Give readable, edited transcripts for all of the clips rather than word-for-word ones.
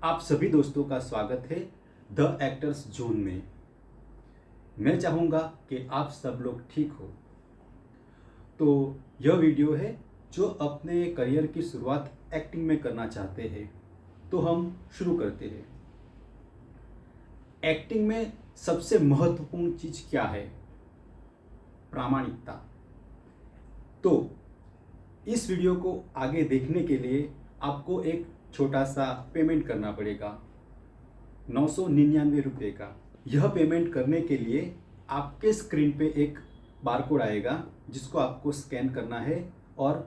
आप सभी दोस्तों का स्वागत है द एक्टर्स जोन में। मैं चाहूँगा कि आप सब लोग ठीक हो। तो यह वीडियो है जो अपने करियर की शुरुआत एक्टिंग में करना चाहते हैं। तो हम शुरू करते हैं। एक्टिंग में सबसे महत्वपूर्ण चीज़ क्या है? प्रामाणिकता। तो इस वीडियो को आगे देखने के लिए आपको एक छोटा सा पेमेंट करना पड़ेगा, 999 रुपये का। यह पेमेंट करने के लिए आपके स्क्रीन पे एक बारकोड आएगा जिसको आपको स्कैन करना है और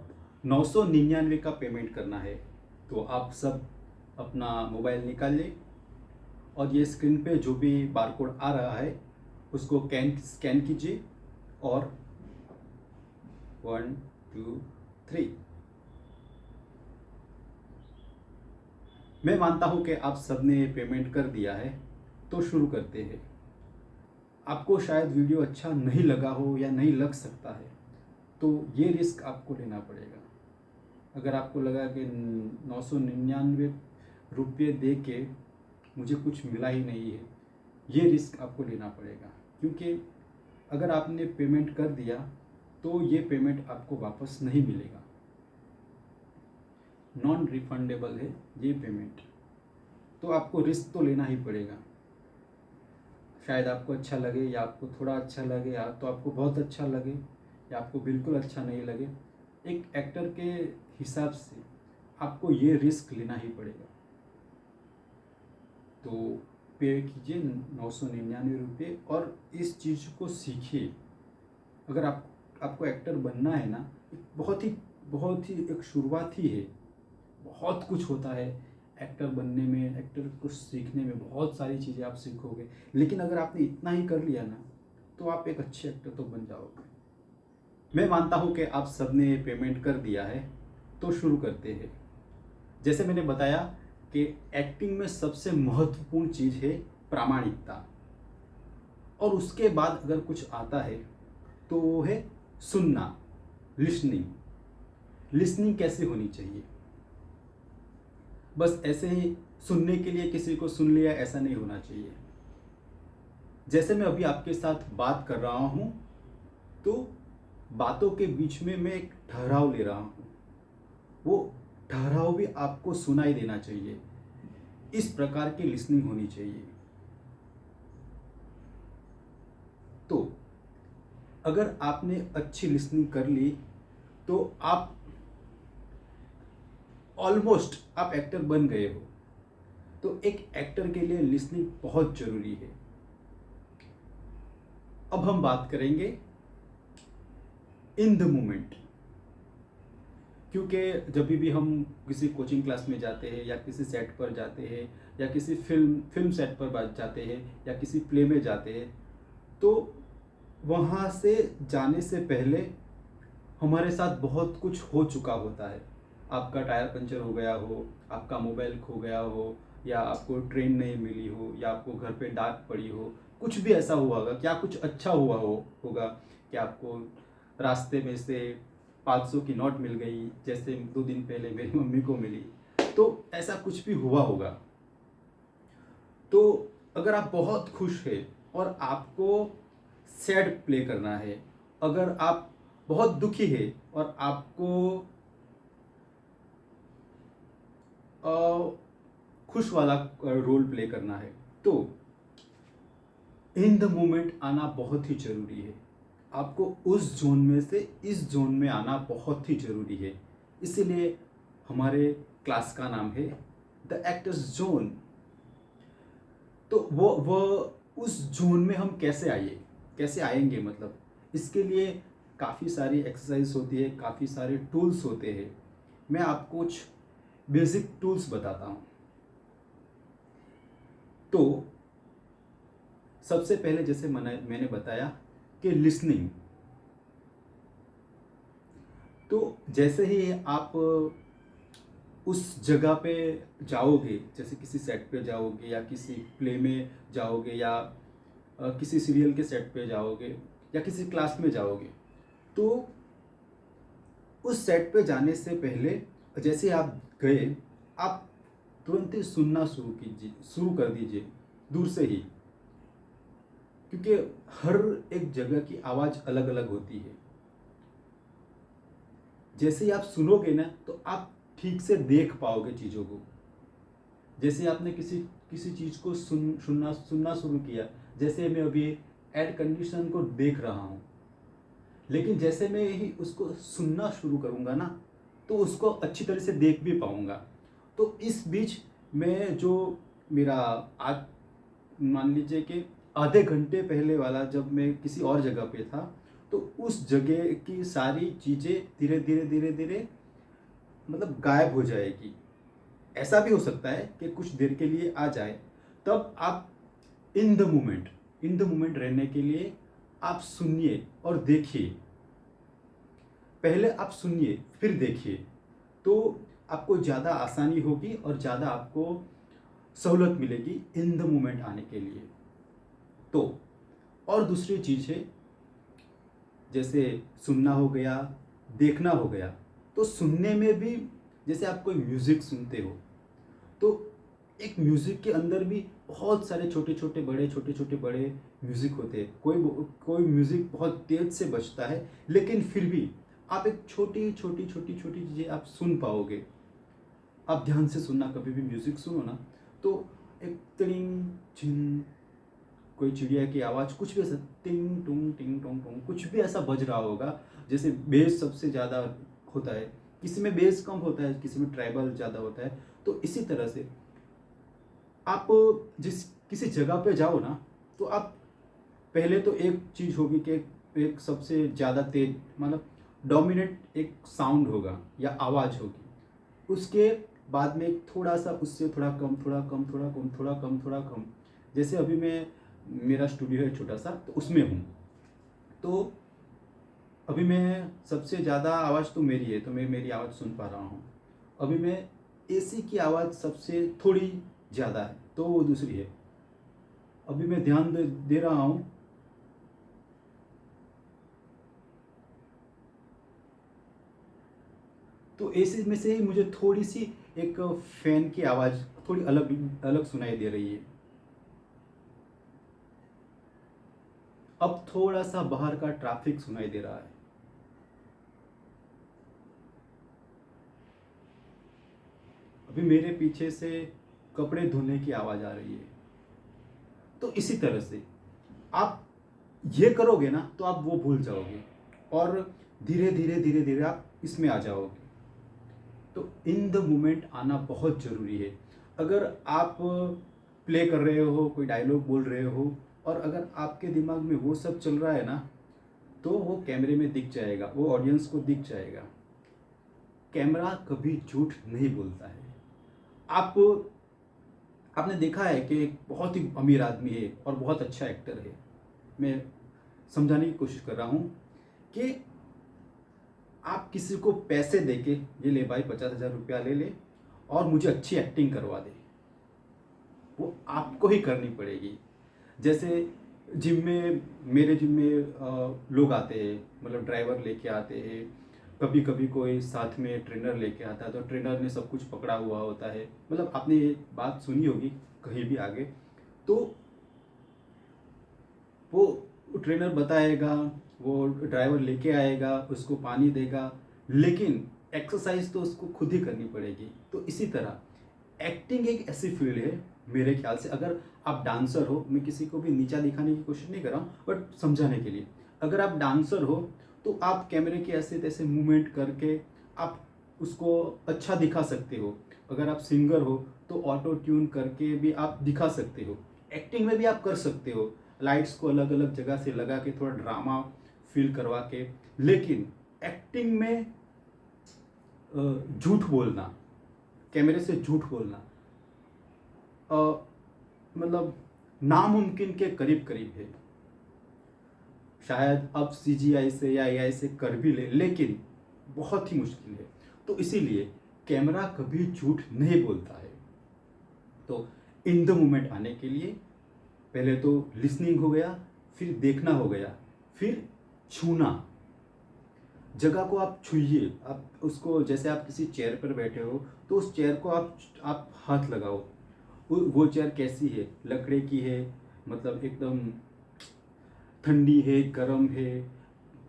999 का पेमेंट करना है। तो आप सब अपना मोबाइल निकालिए और ये स्क्रीन पे जो भी बारकोड आ रहा है उसको स्कैन कीजिए और 1 2 3। मैं मानता हूँ कि आप सबने पेमेंट कर दिया है, तो शुरू करते हैं। आपको शायद वीडियो अच्छा नहीं लगा हो या नहीं लग सकता है, तो ये रिस्क आपको लेना पड़ेगा। अगर आपको लगा कि 999 रुपये दे के मुझे कुछ मिला ही नहीं है, ये रिस्क आपको लेना पड़ेगा, क्योंकि अगर आपने पेमेंट कर दिया तो ये पेमेंट आपको वापस नहीं मिलेगा। नॉन रिफंडेबल है ये पेमेंट, तो आपको रिस्क तो लेना ही पड़ेगा। शायद आपको अच्छा लगे या आपको थोड़ा अच्छा लगे या तो आपको बहुत अच्छा लगे या आपको बिल्कुल अच्छा नहीं लगे। एक एक्टर के हिसाब से आपको ये रिस्क लेना ही पड़ेगा। तो पे कीजिए 999 रुपये और इस चीज़ को सीखिए। अगर आपको एक्टर बनना है ना, बहुत ही एक शुरुआत ही है। बहुत कुछ होता है एक्टर बनने में, एक्टर को सीखने में बहुत सारी चीज़ें आप सीखोगे। लेकिन अगर आपने इतना ही कर लिया ना, तो आप एक अच्छे एक्टर तो बन जाओगे। मैं मानता हूँ कि आप सबने पेमेंट कर दिया है, तो शुरू करते हैं। जैसे मैंने बताया कि एक्टिंग में सबसे महत्वपूर्ण चीज़ है प्रामाणिकता, और उसके बाद अगर कुछ आता है तो वो है सुनना, लिसनिंग। लिसनिंग कैसे होनी चाहिए? बस ऐसे ही सुनने के लिए किसी को सुन लिया, ऐसा नहीं होना चाहिए। जैसे मैं अभी आपके साथ बात कर रहा हूँ, तो बातों के बीच में मैं एक ठहराव ले रहा हूँ। वो ठहराव भी आपको सुनाई देना चाहिए। इस प्रकार की लिसनिंग होनी चाहिए। तो अगर आपने अच्छी लिसनिंग कर ली तो आप ऑलमोस्ट आप एक्टर बन गए हो। तो एक एक्टर के लिए लिसनिंग बहुत जरूरी है। अब हम बात करेंगे इन द मोमेंट, क्योंकि जब भी हम किसी कोचिंग क्लास में जाते हैं या किसी सेट पर जाते हैं या किसी फिल्म सेट पर जाते हैं या किसी प्ले में जाते हैं, तो वहाँ से जाने से पहले हमारे साथ बहुत कुछ हो चुका होता है। आपका टायर पंचर हो गया हो, आपका मोबाइल खो गया हो, या आपको ट्रेन नहीं मिली हो, या आपको घर पे डांट पड़ी हो, कुछ भी ऐसा हुआ होगा। क्या कुछ अच्छा हुआ होगा कि आपको रास्ते में से 500 की नोट मिल गई, जैसे 2 दिन पहले मेरी मम्मी को मिली। तो ऐसा कुछ भी हुआ होगा। तो अगर आप बहुत खुश हैं और आपको सैड प्ले करना है, अगर आप बहुत दुखी है और आपको खुश वाला रोल प्ले करना है, तो इन द मोमेंट आना बहुत ही जरूरी है। आपको उस जोन में से इस जोन में आना बहुत ही जरूरी है। इसीलिए हमारे क्लास का नाम है द एक्टर्स जोन। तो वो उस जोन में हम कैसे आएंगे, मतलब इसके लिए काफ़ी सारी एक्सरसाइज होती है, काफ़ी सारे टूल्स होते हैं। मैं आपको कुछ बेसिक टूल्स बताता हूँ। तो सबसे पहले जैसे मैंने बताया कि लिसनिंग। तो जैसे ही आप उस जगह पे जाओगे, जैसे किसी सेट पे जाओगे या किसी प्ले में जाओगे या किसी सीरियल के सेट पे जाओगे या किसी क्लास में जाओगे, तो उस सेट पे जाने से पहले जैसे आप गए, आप तुरंत ही सुनना शुरू कर दीजिए, दूर से ही। क्योंकि हर एक जगह की आवाज़ अलग अलग होती है। जैसे ही आप सुनोगे ना तो आप ठीक से देख पाओगे चीज़ों को। जैसे आपने किसी किसी चीज़ को सुनना शुरू किया, जैसे मैं अभी एयर कंडीशन को देख रहा हूँ, लेकिन जैसे मैं ही उसको सुनना शुरू करूँगा ना तो उसको अच्छी तरह से देख भी पाऊँगा। तो इस बीच मैं जो मेरा आज मान लीजिए कि आधे घंटे पहले वाला जब मैं किसी और जगह पे था, तो उस जगह की सारी चीज़ें धीरे धीरे धीरे धीरे मतलब गायब हो जाएगी। ऐसा भी हो सकता है कि कुछ देर के लिए आ जाए। तब आप इन द मोमेंट रहने के लिए आप सुनिए और देखिए। पहले आप सुनिए फिर देखिए, तो आपको ज़्यादा आसानी होगी और ज़्यादा आपको सहूलत मिलेगी इन द मोमेंट आने के लिए। तो और दूसरी चीज़ है, जैसे सुनना हो गया, देखना हो गया। तो सुनने में भी जैसे आप कोई म्यूज़िक सुनते हो, तो एक म्यूज़िक के अंदर भी बहुत सारे छोटे छोटे बड़े म्यूज़िक होते हैं। कोई म्यूज़िक बहुत तेज़ से बजता है, लेकिन फिर भी आप एक छोटी चीज़ें आप सुन पाओगे। आप ध्यान से सुनना, कभी भी म्यूज़िक सुनो ना तो एक टिंग छिन, कोई चिड़िया की आवाज़, कुछ भी ऐसा टिंग टोंग टोंग कुछ भी ऐसा बज रहा होगा। जैसे बेस सबसे ज़्यादा होता है, किसी में बेस कम होता है, किसी में ट्राइबल ज़्यादा होता है। तो इसी तरह से आप जिस किसी जगह पे जाओ ना, तो आप पहले तो एक चीज़ होगी कि एक सबसे ज़्यादा तेज मतलब डोमिनेंट एक साउंड होगा या आवाज़ होगी। उसके बाद में एक थोड़ा सा उससे थोड़ा कम, थोड़ा कम, थोड़ा कम, थोड़ा कम, थोड़ा कम। जैसे अभी मेरा स्टूडियो है छोटा सा, तो उसमें हूँ। तो अभी मैं सबसे ज़्यादा आवाज़ तो मेरी है, तो मैं मेरी आवाज़ सुन पा रहा हूँ। अभी मैं एसी की आवाज़ सबसे थोड़ी ज़्यादा है, तो वो दूसरी है। अभी मैं ध्यान दे रहा हूँ, तो एसी में से ही मुझे थोड़ी सी एक फैन की आवाज़ थोड़ी अलग अलग सुनाई दे रही है। अब थोड़ा सा बाहर का ट्रैफिक सुनाई दे रहा है। अभी मेरे पीछे से कपड़े धोने की आवाज़ आ रही है। तो इसी तरह से आप ये करोगे ना तो आप वो भूल जाओगे और धीरे धीरे आप इसमें आ जाओगे। तो इन द मोमेंट आना बहुत ज़रूरी है। अगर आप प्ले कर रहे हो, कोई डायलॉग बोल रहे हो और अगर आपके दिमाग में वो सब चल रहा है ना, तो वो कैमरे में दिख जाएगा, वो ऑडियंस को दिख जाएगा। कैमरा कभी झूठ नहीं बोलता है। आप आपने देखा है कि एक बहुत ही अमीर आदमी है और बहुत अच्छा एक्टर है। मैं समझाने की कोशिश कर रहा हूँ कि आप किसी को पैसे देके ये ले भाई 50,000 रुपया ले ले और मुझे अच्छी एक्टिंग करवा दे, वो आपको ही करनी पड़ेगी। जैसे जिम में, मेरे जिम में लोग आते हैं, मतलब ड्राइवर लेके आते हैं, कभी कभी कोई साथ में ट्रेनर लेके आता है, तो ट्रेनर ने सब कुछ पकड़ा हुआ होता है। मतलब आपने ये बात सुनी होगी कहीं भी आगे। तो वो ट्रेनर बताएगा, वो ड्राइवर लेके आएगा, उसको पानी देगा, लेकिन एक्सरसाइज तो उसको खुद ही करनी पड़ेगी। तो इसी तरह एक्टिंग एक ऐसी फील्ड है मेरे ख्याल से, अगर आप डांसर हो, मैं किसी को भी नीचा दिखाने की कोशिश नहीं कर रहा हूँ, बट समझाने के लिए, अगर आप डांसर हो तो आप कैमरे के ऐसे तैसे मूवमेंट करके आप उसको अच्छा दिखा सकते हो। अगर आप सिंगर हो तो ऑटो ट्यून करके भी आप दिखा सकते हो। एक्टिंग में भी आप कर सकते हो, लाइट्स को अलग अलग जगह से लगा के थोड़ा ड्रामा फील करवा के। लेकिन एक्टिंग में झूठ बोलना, कैमरे से झूठ बोलना मतलब नामुमकिन के करीब करीब है। शायद अब सीजीआई से या एआई से कर भी ले, लेकिन बहुत ही मुश्किल है। तो इसीलिए कैमरा कभी झूठ नहीं बोलता है। तो इन द मोमेंट आने के लिए पहले तो लिसनिंग हो गया, फिर देखना हो गया, फिर छूना। जगह को आप छूइए, आप उसको, जैसे आप किसी चेयर पर बैठे हो तो उस चेयर को आप हाथ लगाओ। वो चेयर कैसी है, लकड़े की है, मतलब एकदम ठंडी है, गर्म है,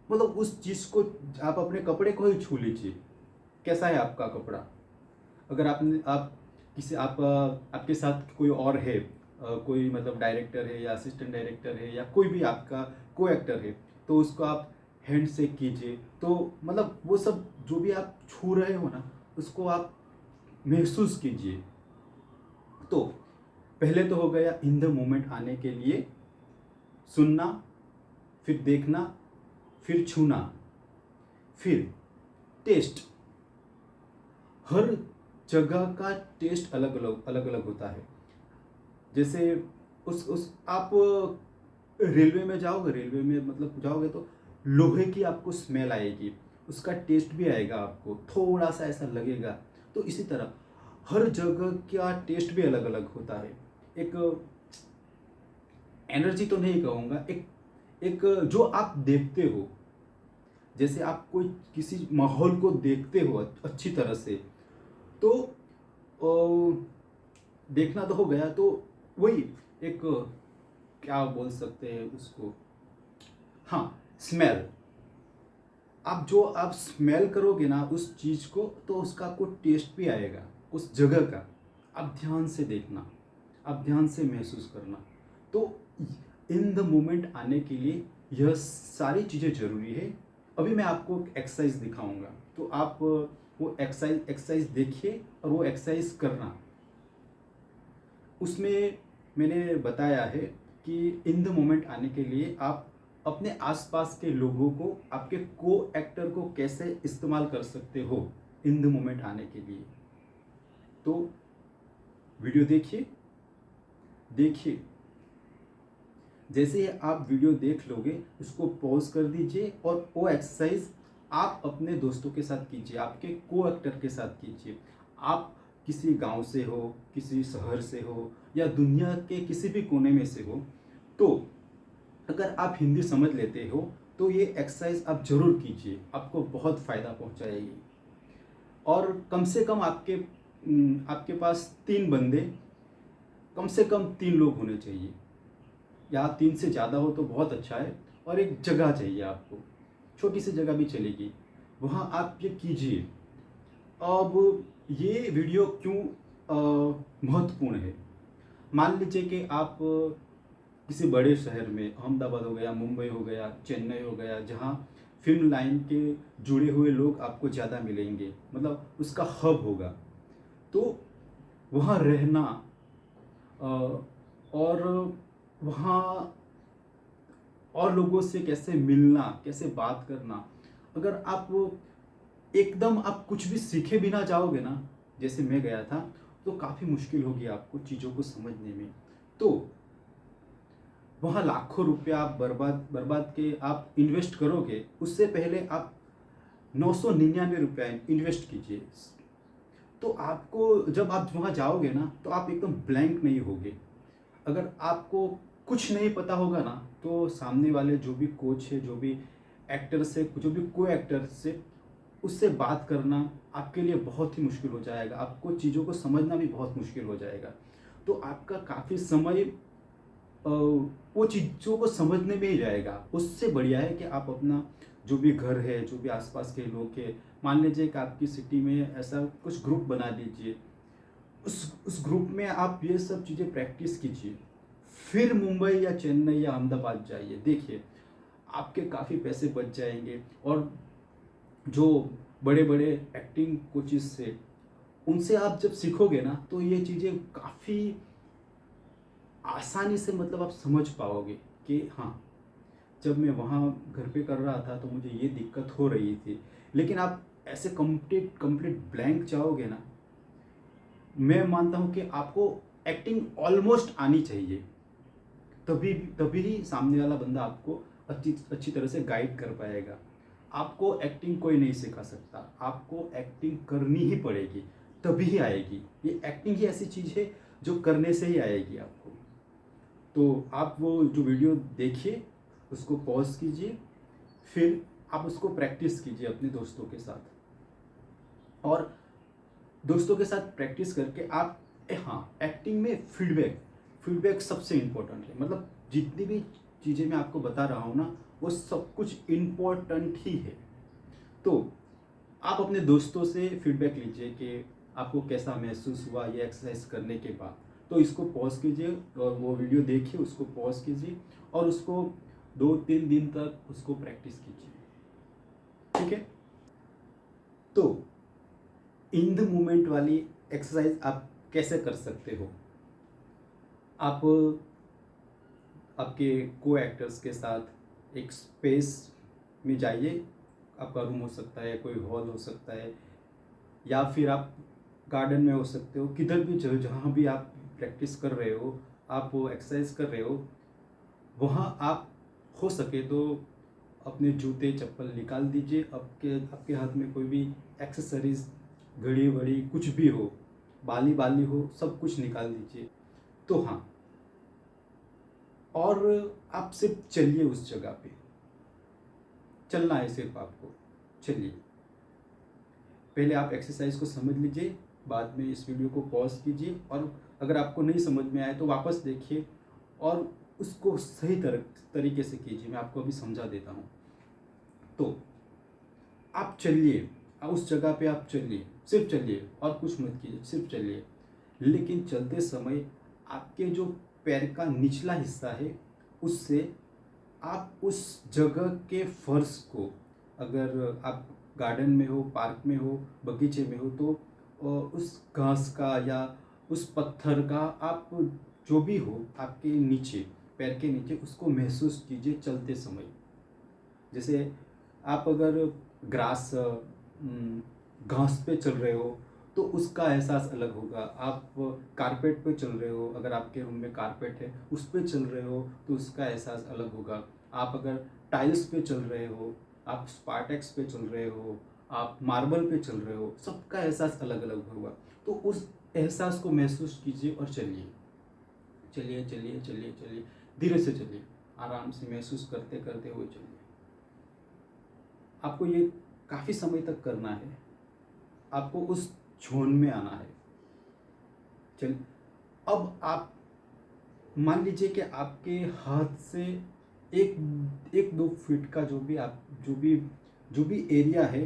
मतलब उस चीज़ को आप अपने कपड़े को ही छू लीजिए। कैसा है आपका कपड़ा? अगर आपने आप किसी आपके साथ कोई और है, कोई मतलब डायरेक्टर है या असिस्टेंट डायरेक्टर है या कोई भी आपका को एक्टर है, तो उसको आप हैंड शेक कीजिए। तो मतलब वो सब जो भी आप छू रहे हो ना, उसको आप महसूस कीजिए। तो पहले तो हो गया इन द मोमेंट आने के लिए सुनना, फिर देखना, फिर छूना, फिर टेस्ट। हर जगह का टेस्ट अलग अलग होता है। जैसे उस आप रेलवे में जाओगे, रेलवे में मतलब जाओगे तो लोहे की आपको स्मेल आएगी, उसका टेस्ट भी आएगा, आपको थोड़ा सा ऐसा लगेगा। तो इसी तरह हर जगह का टेस्ट भी अलग अलग होता है। एक एनर्जी तो नहीं कहूँगा, एक एक जो आप देखते हो, जैसे आप कोई किसी माहौल को देखते हो अच्छी तरह से, तो देखना तो हो गया। तो वही एक क्या बोल सकते हैं उसको, हाँ, स्मेल। आप स्मेल करोगे ना उस चीज़ को, तो उसका आपको टेस्ट भी आएगा उस जगह का। आप ध्यान से देखना, आप ध्यान से महसूस करना। तो इन द मोमेंट आने के लिए यह सारी चीज़ें ज़रूरी है। अभी मैं आपको एक्सरसाइज दिखाऊंगा, तो आप वो एक्सरसाइज देखिए और वो एक्सरसाइज करना। उसमें मैंने बताया है कि इन द मोमेंट आने के लिए आप अपने आसपास के लोगों को, आपके को एक्टर को कैसे इस्तेमाल कर सकते हो इन द मोमेंट आने के लिए। तो वीडियो देखिए, देखिए, जैसे ही आप वीडियो देख लोगे उसको पॉज कर दीजिए और वो एक्सरसाइज आप अपने दोस्तों के साथ कीजिए, आपके को एक्टर के साथ कीजिए। आप किसी गांव से हो, किसी शहर से हो या दुनिया के किसी भी कोने में से हो, तो अगर आप हिंदी समझ लेते हो तो ये एक्सरसाइज आप जरूर कीजिए, आपको बहुत फ़ायदा पहुंचाएगी। और कम से कम आपके पास 3 बंदे, कम से कम 3 लोग होने चाहिए, या 3 से ज़्यादा हो तो बहुत अच्छा है। और एक जगह चाहिए आपको, छोटी सी जगह भी चलेगी, वहाँ आप ये कीजिए। अब ये वीडियो क्यों महत्वपूर्ण है? मान लीजिए कि आप किसी बड़े शहर में, अहमदाबाद हो गया, मुंबई हो गया, चेन्नई हो गया, जहाँ फिल्म लाइन के जुड़े हुए लोग आपको ज़्यादा मिलेंगे, मतलब उसका हब होगा। तो वहाँ रहना अ, और वहाँ और लोगों से कैसे मिलना, कैसे बात करना, अगर आप एकदम आप कुछ भी सीखे बिना जाओगे ना, जैसे मैं गया था, तो काफ़ी मुश्किल होगी आपको चीज़ों को समझने में। तो वहाँ लाखों रुपया आप बर्बाद बर्बाद के आप इन्वेस्ट करोगे, उससे पहले आप 999 रुपया इन्वेस्ट कीजिए। तो आपको जब आप वहाँ जाओगे ना, तो आप एकदम ब्लैंक नहीं होगे। अगर आपको कुछ नहीं पता होगा ना, तो सामने वाले जो भी कोच है, जो भी एक्टर से, जो भी को एक्टर से, उससे बात करना आपके लिए बहुत ही मुश्किल हो जाएगा, आपको चीज़ों को समझना भी बहुत मुश्किल हो जाएगा। तो आपका काफ़ी समय वो चीज़ों को समझने में ही जाएगा। उससे बढ़िया है कि आप अपना जो भी घर है, जो भी आसपास के लोग हैं, मान लीजिए कि आपकी सिटी में ऐसा कुछ ग्रुप बना लीजिए, उस ग्रुप में आप ये सब चीज़ें प्रैक्टिस कीजिए। फिर मुंबई या चेन्नई या अहमदाबाद जाइए, देखिए आपके काफ़ी पैसे बच जाएंगे। और जो बड़े बड़े एक्टिंग कोचिज से, उनसे आप जब सीखोगे ना, तो ये चीज़ें काफ़ी आसानी से मतलब आप समझ पाओगे कि हाँ, जब मैं वहाँ घर पे कर रहा था तो मुझे ये दिक्कत हो रही थी। लेकिन आप ऐसे कंप्लीट कंप्लीट ब्लैंक जाओगे ना, मैं मानता हूँ कि आपको एक्टिंग ऑलमोस्ट आनी चाहिए, तभी तभी ही सामने वाला बंदा आपको अच्छी अच्छी तरह से गाइड कर पाएगा। आपको एक्टिंग कोई नहीं सिखा सकता, आपको एक्टिंग करनी ही पड़ेगी, तभी ही आएगी। ये एक्टिंग ही ऐसी चीज़ है जो करने से ही आएगी आपको। तो आप वो जो वीडियो देखिए, उसको पॉज कीजिए, फिर आप उसको प्रैक्टिस कीजिए अपने दोस्तों के साथ। और दोस्तों के साथ प्रैक्टिस करके आप हाँ, एक्टिंग में फीडबैक फीडबैक सबसे इम्पोर्टेंट है। मतलब जितनी भी चीज़ें मैं आपको बता रहा हूँ ना, वो सब कुछ इम्पोर्टेंट ही है। तो आप अपने दोस्तों से फीडबैक लीजिए कि आपको कैसा महसूस हुआ ये एक्सरसाइज करने के बाद। तो इसको पॉज कीजिए और वो वीडियो देखिए, उसको पॉज कीजिए और उसको 2-3 दिन तक उसको प्रैक्टिस कीजिए, ठीक है। तो इन द मोमेंट वाली एक्सरसाइज आप कैसे कर सकते हो? आप आपके को एक्टर्स के साथ एक स्पेस में जाइए। आपका रूम हो सकता है, कोई हॉल हो सकता है, या फिर आप गार्डन में हो सकते हो, किधर भी जहाँ भी आप प्रैक्टिस कर रहे हो, आप वो एक्सरसाइज कर रहे हो, वहाँ आप हो सके तो अपने जूते चप्पल निकाल दीजिए। आपके आपके हाथ में कोई भी एक्सेसरीज, घड़ी वड़ी कुछ भी हो, बाली बाली हो, सब कुछ निकाल दीजिए। तो हाँ, और आप सिर्फ चलिए उस जगह पे, चलना है सिर्फ आपको, चलिए। पहले आप एक्सरसाइज को समझ लीजिए, बाद में इस वीडियो को पॉज कीजिए, और अगर आपको नहीं समझ में आए तो वापस देखिए और उसको सही तरीके से कीजिए। मैं आपको अभी समझा देता हूँ। तो आप चलिए, उस जगह पे आप चलिए, सिर्फ चलिए और कुछ मत कीजिए, सिर्फ चलिए। लेकिन चलते समय आपके जो पैर का निचला हिस्सा है, उससे आप उस जगह के फर्श को, अगर आप गार्डन में हो, पार्क में हो, बगीचे में हो, तो उस घास का या उस पत्थर का, आप जो भी हो आपके नीचे, पैर के नीचे, उसको महसूस कीजिए चलते समय। जैसे आप अगर ग्रास घास पे चल रहे हो तो उसका एहसास अलग होगा। आप कारपेट पे चल रहे हो, अगर आपके रूम में कारपेट है उस पे चल रहे हो तो उसका एहसास अलग होगा। आप अगर टाइल्स पे चल रहे हो, आप स्पार्टेक्स पे चल रहे हो, आप मार्बल पे चल रहे हो, सबका एहसास अलग अलग होगा। तो उस एहसास को महसूस कीजिए और चलिए, चलिए चलिए चलिए चलिए, धीरे से चलिए, आराम से महसूस करते करते हुए चलिए। आपको ये काफ़ी समय तक करना है, आपको उस जोन में आना है। चल, अब आप मान लीजिए कि आपके हाथ से एक एक 2 फीट का जो भी एरिया है,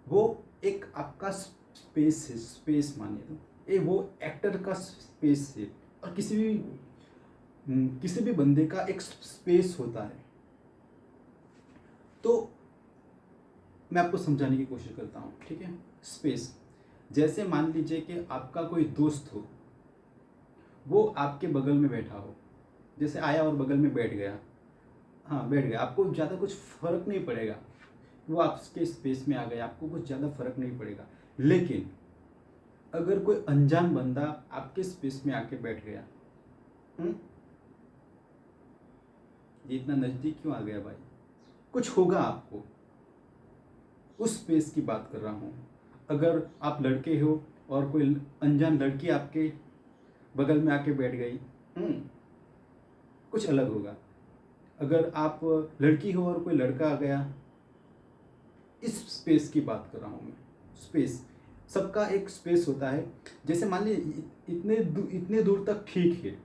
वो एक आपका स्पेस है, स्पेस मानिए तो ये वो एक्टर का स्पेस है। और किसी भी बंदे का एक स्पेस होता है। तो मैं आपको समझाने की कोशिश करता हूँ, ठीक है। स्पेस, जैसे मान लीजिए कि आपका कोई दोस्त हो, वो आपके बगल में बैठा हो, जैसे आया और बगल में बैठ गया, हाँ बैठ गया, आपको ज़्यादा कुछ फर्क नहीं पड़ेगा, वो आपके स्पेस में आ गया, आपको कुछ ज़्यादा फर्क नहीं पड़ेगा। लेकिन अगर कोई अनजान बंदा आपके स्पेस में आके बैठ गया, ये इतना नज़दीक क्यों आ गया भाई, कुछ होगा आपको। उस स्पेस की बात कर रहा हूँ। अगर आप लड़के हो और कोई अनजान लड़की आपके बगल में आके बैठ गई, कुछ अलग होगा। अगर आप लड़की हो और कोई लड़का आ गया, इस स्पेस की बात कर रहा हूँ मैं। स्पेस, सबका एक स्पेस होता है। जैसे मान लीजिए इतने दूर तक ठीक है,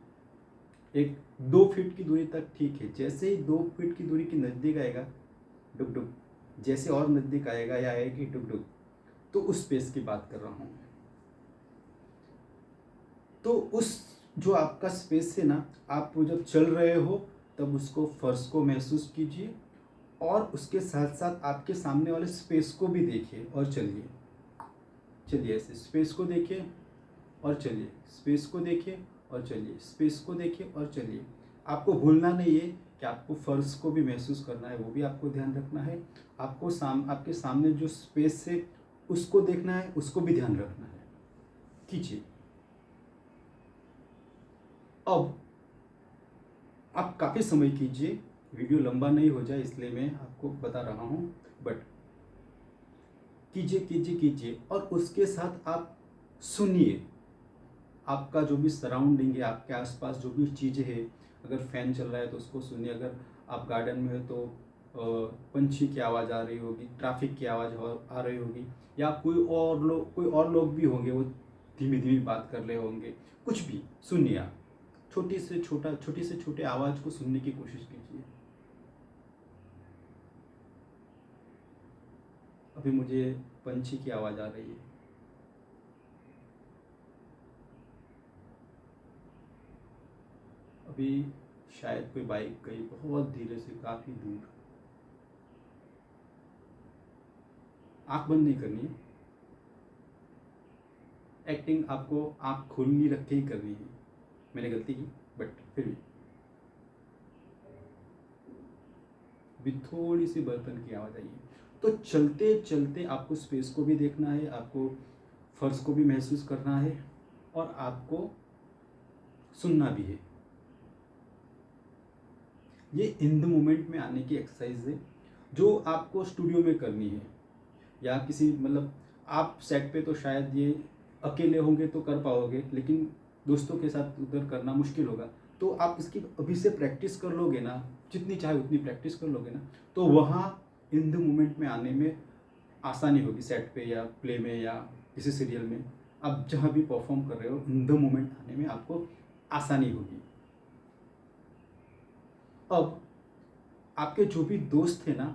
एक 2 फीट की दूरी तक ठीक है। जैसे ही 2 फीट की दूरी के नज़दीक आएगा, डुक डुक, जैसे और नज़दीक आएगा या आएगी डुक डुक, तो उस स्पेस की बात कर रहा हूँ। तो उस जो आपका स्पेस है ना, आप जब चल रहे हो तब उसको, फर्श को महसूस कीजिए, और उसके साथ साथ आपके सामने वाले स्पेस को भी देखिए और चलिए। चलिए ऐसे स्पेस को देखिए और चलिए, स्पेस को देखिए और चलिए, स्पेस को देखिए और चलिए। आपको भूलना नहीं है कि आपको फर्श को भी महसूस करना है, वो भी आपको ध्यान रखना है। आपको आपके सामने जो स्पेस है उसको देखना है, उसको भी ध्यान रखना है। कीजिए। अब आप काफ़ी समय कीजिए, वीडियो लंबा नहीं हो जाए इसलिए मैं आपको बता रहा हूँ, बट कीजिए कीजिए कीजिए। और उसके साथ आप सुनिए, आपका जो भी सराउंडिंग है, आपके आसपास जो भी चीज़ें हैं, अगर फैन चल रहा है तो उसको सुनिए, अगर आप गार्डन में हो तो पंछी की आवाज़ आ रही होगी, ट्रैफिक की आवाज़ आ रही होगी, या कोई और लोग भी होंगे, वो धीमी धीमी बात कर रहे होंगे, कुछ भी सुनिए आप। छोटी से छोटे आवाज़ को सुनने की कोशिश कीजिए। अभी मुझे पंछी की आवाज़ आ रही है। अभी शायद कोई बाइक गई बहुत धीरे से, काफ़ी दूर। आँख बंद नहीं करनी है, एक्टिंग आपको आँख खुली रख के ही करनी है। मैंने गलती की, बट फिर भी अभी थोड़ी सी बर्तन की आवाज़ आई है। तो चलते चलते आपको स्पेस को भी देखना है, आपको फर्श को भी महसूस करना है, और आपको सुनना भी है। ये इन द मोमेंट में आने की एक्सरसाइज है जो आपको स्टूडियो में करनी है, या किसी मतलब आप सेट पे तो शायद ये अकेले होंगे तो कर पाओगे, लेकिन दोस्तों के साथ उधर करना मुश्किल होगा। तो आप इसकी अभी से प्रैक्टिस कर लोगे ना, जितनी चाहे उतनी प्रैक्टिस कर लोगे ना, तो वहाँ इन द मोमेंट में आने में आसानी होगी। सेट पे या प्ले में या किसी सीरियल में आप जहाँ भी परफॉर्म कर रहे हो, इन द मोमेंट आने में आपको आसानी होगी। अब आपके जो भी दोस्त थे ना,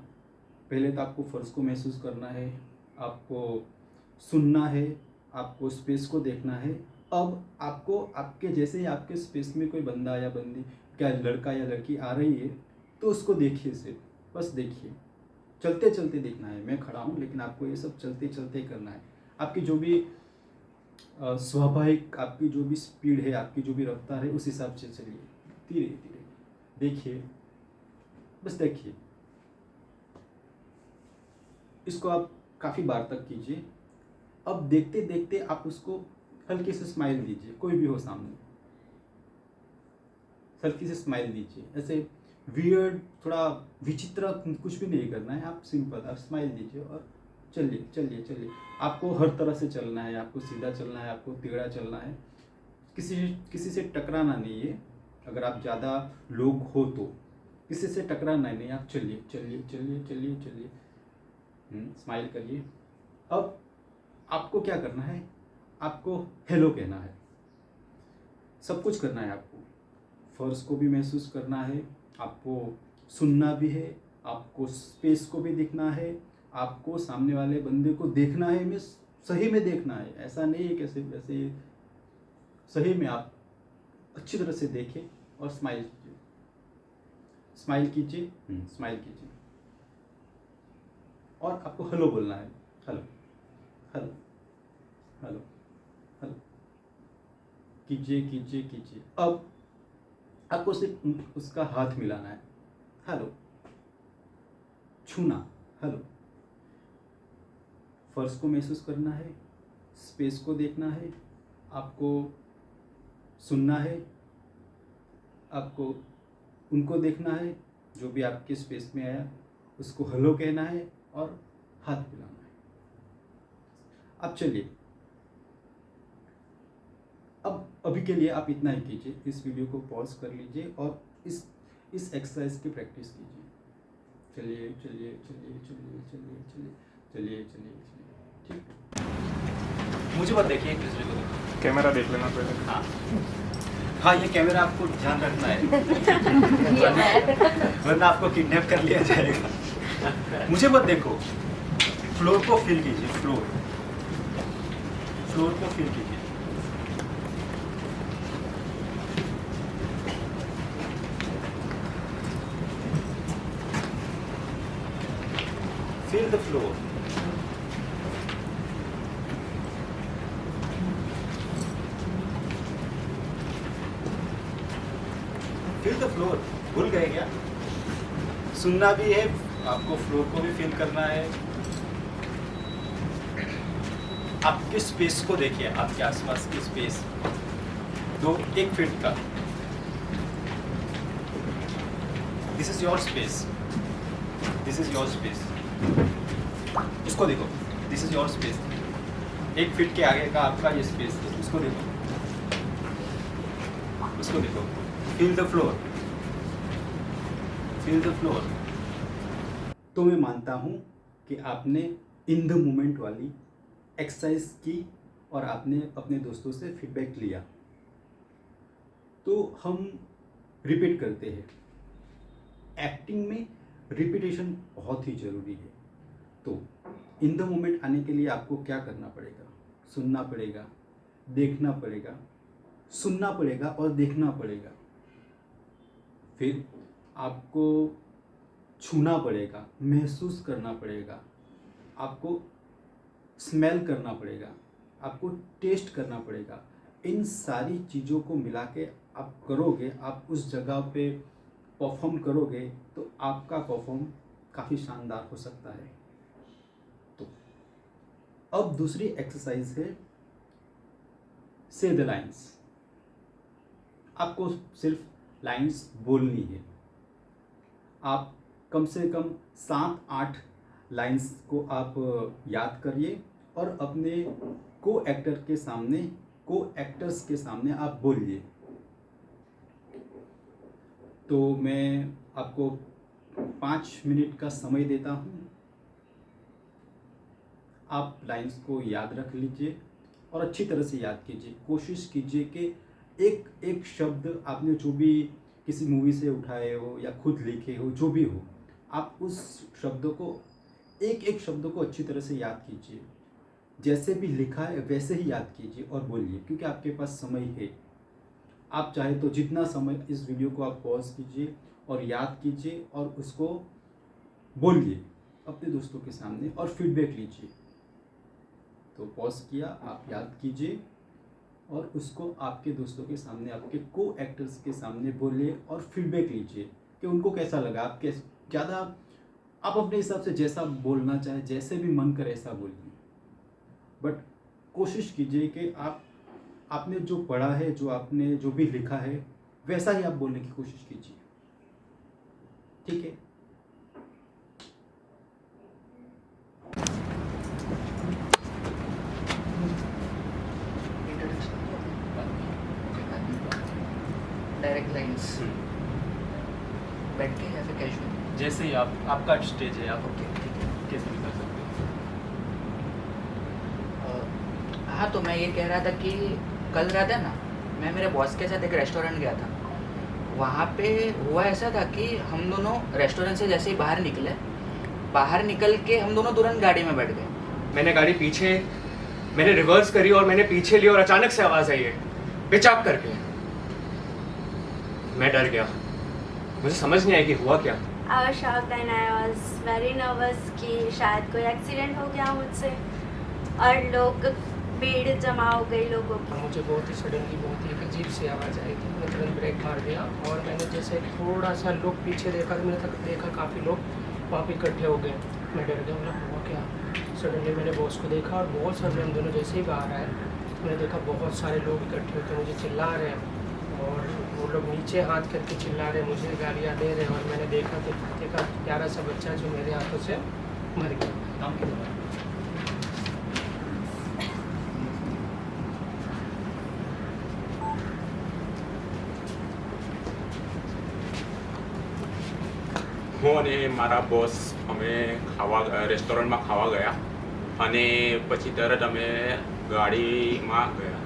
पहले तो आपको फर्श को महसूस करना है, आपको सुनना है, आपको स्पेस को देखना है। अब आपको आपके जैसे ही आपके स्पेस में कोई बंदा या बंदी, क्या लड़का या लड़की आ रही है, तो उसको देखिए, सिर्फ बस देखिए। चलते चलते देखना है। मैं खड़ा हूँ, लेकिन आपको ये सब चलते चलते करना है। आपकी जो भी स्वाभाविक, आपकी जो भी स्पीड है, आपकी जो भी रफ्तार है, उस हिसाब से चलिए। धीरे धीरे देखिए, बस देखिए। इसको आप काफ़ी बार तक कीजिए। अब देखते देखते आप उसको हल्के से स्माइल दीजिए, कोई भी हो सामने, हल्की से स्माइल दीजिए। ऐसे वियर्ड, थोड़ा विचित्र कुछ भी नहीं करना है, आप सिंपल आप स्माइल दीजिए और चलिए चलिए चलिए। आपको हर तरह से चलना है, आपको सीधा चलना है, आपको टेढ़ा चलना है, किसी से टकराना नहीं है। अगर आप ज़्यादा लोग हो तो किसी से टकराना नहीं, आप चलिए चलिए चलिए चलिए चलिए, स्माइल करिए। अब आपको क्या करना है, आपको हेलो कहना है। सब कुछ करना है आपको, फर्श को भी महसूस करना है, आपको सुनना भी है, आपको स्पेस को भी देखना है, आपको सामने वाले बंदे को देखना है, में सही में देखना है। ऐसा नहीं है कैसे वैसे, सही में आप अच्छी तरह से देखें और स्माइल कीजिए, स्माइल कीजिए, स्माइल कीजिए। और आपको हेलो बोलना है, हेलो हेलो हेलो हेलो, कीजिए कीजिए कीजिए। अब आपको सिर्फ उसका हाथ मिलाना है, हेलो, छूना, हेलो। फर्श को महसूस करना है, स्पेस को देखना है, आपको सुनना है, आपको उनको देखना है जो भी आपके स्पेस में आया, उसको हेलो कहना है और हाथ मिलाना है। अब चलिए, अब अभी के लिए आप इतना ही कीजिए। इस वीडियो को पॉज कर लीजिए और इस एक्सरसाइज की प्रैक्टिस कीजिए। चलिए चलिए चलिए चलिए चलिए चलिए चलिए चलिए चलिए, ठीक। मुझे बात देखिए, एक दूसरे को देखिए। कैमरा देख लेना पहले। हाँ हाँ, ये कैमरा आपको ध्यान रखना है, वरना आपको किडनैप कर लिया जाएगा। मुझे मत देखो, फ्लोर को फील कीजिए, फ्लोर को फील कीजिए। Feel the floor. Feel the floor. भूल गए क्या? सुनना भी है, आपको फ्लोर को भी फील करना है। आपके स्पेस को देखिए, आपके आसपास की स्पेस, 1 फीट का। This is your space, this is your space. उसको देखो, this is your space. 1 feet के आगे का आपका ये स्पेस है, उसको देखो, उसको देखो। Feel the floor, feel the floor. तो मैं मानता हूँ कि आपने इन द मोमेंट वाली एक्सरसाइज की और आपने अपने दोस्तों से फीडबैक लिया। तो हम रिपीट करते हैं। एक्टिंग में रिपीटेशन बहुत ही ज़रूरी है। तो इन द मोमेंट आने के लिए आपको क्या करना पड़ेगा? सुनना पड़ेगा, देखना पड़ेगा, सुनना पड़ेगा और देखना पड़ेगा। फिर आपको छूना पड़ेगा, महसूस करना पड़ेगा, आपको स्मेल करना पड़ेगा, आपको टेस्ट करना पड़ेगा। इन सारी चीज़ों को मिला के आप करोगे, आप उस जगह पे परफॉर्म करोगे तो आपका परफॉर्म काफ़ी शानदार हो सकता है। तो अब दूसरी एक्सरसाइज है से द लाइन्स। आपको सिर्फ लाइन्स बोलनी है। आप कम से कम 7-8 लाइन्स को आप याद करिए और अपने को एक्टर्स के सामने आप बोलिए। तो मैं आपको 5 मिनट का समय देता हूँ। आप लाइन्स को याद रख लीजिए और अच्छी तरह से याद कीजिए। कोशिश कीजिए कि एक एक शब्द आपने जो भी किसी मूवी से उठाए हो या खुद लिखे हो, जो भी हो, आप उस शब्दों को एक शब्दों को अच्छी तरह से याद कीजिए। जैसे भी लिखा है वैसे ही याद कीजिए और बोलिए, क्योंकि आपके पास समय है। आप चाहे तो जितना समय इस वीडियो को आप पॉज कीजिए और याद कीजिए और उसको बोलिए अपने दोस्तों के सामने और फीडबैक लीजिए। तो पॉज किया, आप याद कीजिए और उसको आपके दोस्तों के सामने, आपके को एक्टर्स के सामने बोलिए और फीडबैक लीजिए कि उनको कैसा लगा। आप ज़्यादा आप अपने हिसाब से जैसा बोलना चाहे, जैसे भी मन करे ऐसा बोलिए, बट कोशिश कीजिए कि आपने जो पढ़ा है, जो आपने जो भी लिखा है वैसा ही आप बोलने की कोशिश कीजिए। ठीक है? डायरेक्ट लाइंस बैठ के या फिर कैजुअल? जैसे ही आपका स्टेज है, आप ओके, ठीक है। कैसे भी कर सकते हाँ, तो मैं ये कह रहा था कि कल रात है ना, मैं मेरे बॉस के साथ एक रेस्टोरेंट गया था। वहाँ पे हुआ ऐसा था कि हम दोनों रेस्टोरेंट से जैसे ही बाहर निकल के हम दोनों तुरंत गाड़ी में बैठ गए। मैंने रिवर्स करी और मैंने पीछे ली और अचानक से आवाज़ आई है पिचअप करके। मैं डर गया, मुझे समझ नहीं आया कि हुआ क्या। I was shocked and I was very nervous कि शायद कोई एक्सीडेंट हो गया मुझसे और भीड़ जमा हो गई लोगों की। मुझे बहुत ही सडनली बहुत ही एक अजीब सी आवाज़ आई थी। मैं तुरंत ब्रेक मार दिया और मैंने जैसे थोड़ा सा लुक पीछे देखा तो मैंने देखा काफ़ी लोग वहाँ पे इकट्ठे हो गए। मैं डर गया, बोला हुआ क्या। सडनली मैंने बॉस को देखा और बहुत सारे हम दोनों जैसे ही बाहर आए मैंने देखा बहुत सारे लोग इकट्ठे होकर मुझे चिल्ला रहे हैं और वो लोग नीचे हाथ करके चिल्ला रहे हैं, मुझे गालियाँ दे रहे हैं। और मैंने देखा प्यारा सा बच्चा जो मेरे हाथों से मर गया। હું અને મારા બોસ અમે રેસ્ટોરન્ટમાં ખાવા ગયા અને પછી તરત અમે ગાડીમાં ગયા.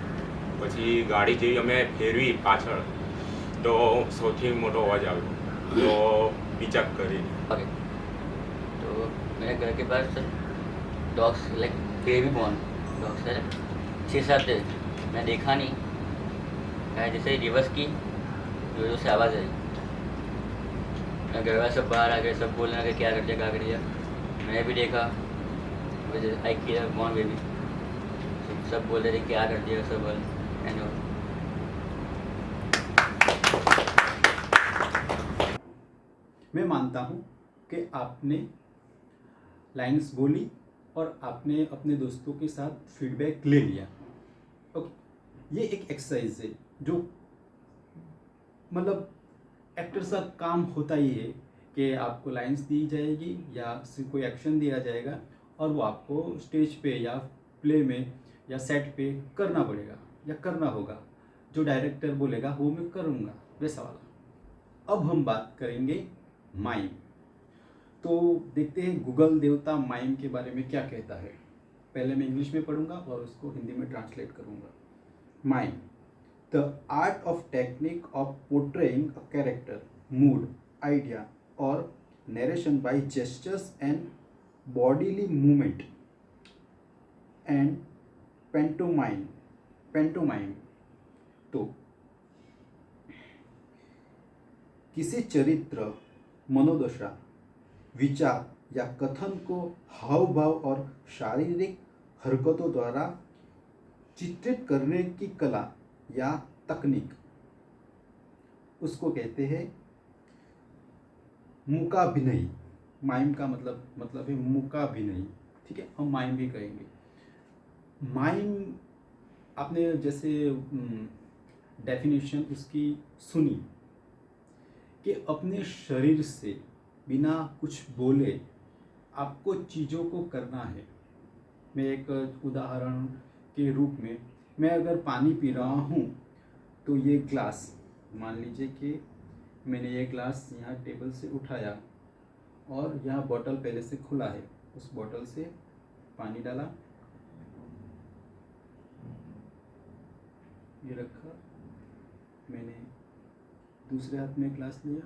પછી ગાડી જેવી અમે ફેરવી પાછળ તો સૌથી મોટો અવાજ આવ્યો તો પિચઅપ કરી. ओके, तो मेरे घर के पास dogs like baby born dogs है 6-7 थे। मैं देखा नहीं, मैं जैसे रिवर्स की जोर से आवाज़ आई। मैं घर वाले सब बाहर आ गए, सब बोलने लगे क्या कर दिया। मैंने भी देखा, मुझे आई किया बॉर्न बेबी, सब बोल रहे थे क्या कर दिया सब एंड मैं मानता हूँ कि आपने लाइन्स बोली और आपने अपने दोस्तों के साथ फीडबैक ले लिया। ओके, ये एक एक्सरसाइज है जो मतलब एक्टर्स का काम होता ही है कि आपको लाइन्स दी जाएगी या कोई एक्शन दिया जाएगा और वो आपको स्टेज पे या प्ले में या सेट पे करना पड़ेगा या करना होगा। जो डायरेक्टर बोलेगा वो मैं करूँगा, वैसा वाला। अब हम बात करेंगे माइम। तो देखते हैं गूगल देवता माइम के बारे में क्या कहता है। पहले मैं इंग्लिश में पढ़ूंगा और उसको हिंदी में ट्रांसलेट करूंगा। Mime, the art of technique of portraying a character, mood, idea और narration by gestures and bodily movement and pantomime. तो किसी चरित्र, मनोदशा, विचार या कथन को हाव भाव और शारीरिक हरकतों द्वारा चित्रित करने की कला या तकनीक, उसको कहते हैं मूकाभिनय। माइम का मतलब है मूकाभिनय, ठीक है, हम माइम भी कहेंगे। माइम आपने जैसे डेफिनेशन उसकी सुनी कि अपने शरीर से बिना कुछ बोले आपको चीज़ों को करना है। मैं एक उदाहरण के रूप में, मैं अगर पानी पी रहा हूँ तो ये ग्लास, मान लीजिए कि मैंने ये ग्लास यहाँ टेबल से उठाया और यहाँ बोतल पहले से खुला है, उस बोतल से पानी डाला, ये रखा, मैंने दूसरे हाथ में ग्लास लिया,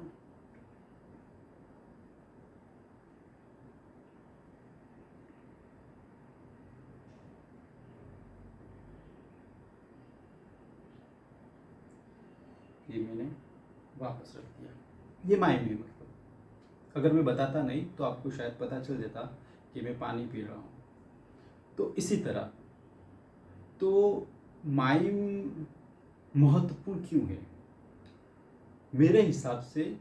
ये मैंने वापस रख दिया। ये माइम है। मतलब अगर मैं बताता नहीं तो आपको शायद पता चल जाता कि मैं पानी पी रहा हूँ। तो इसी तरह तो माइम महत्वपूर्ण क्यों है? मेरे हिसाब से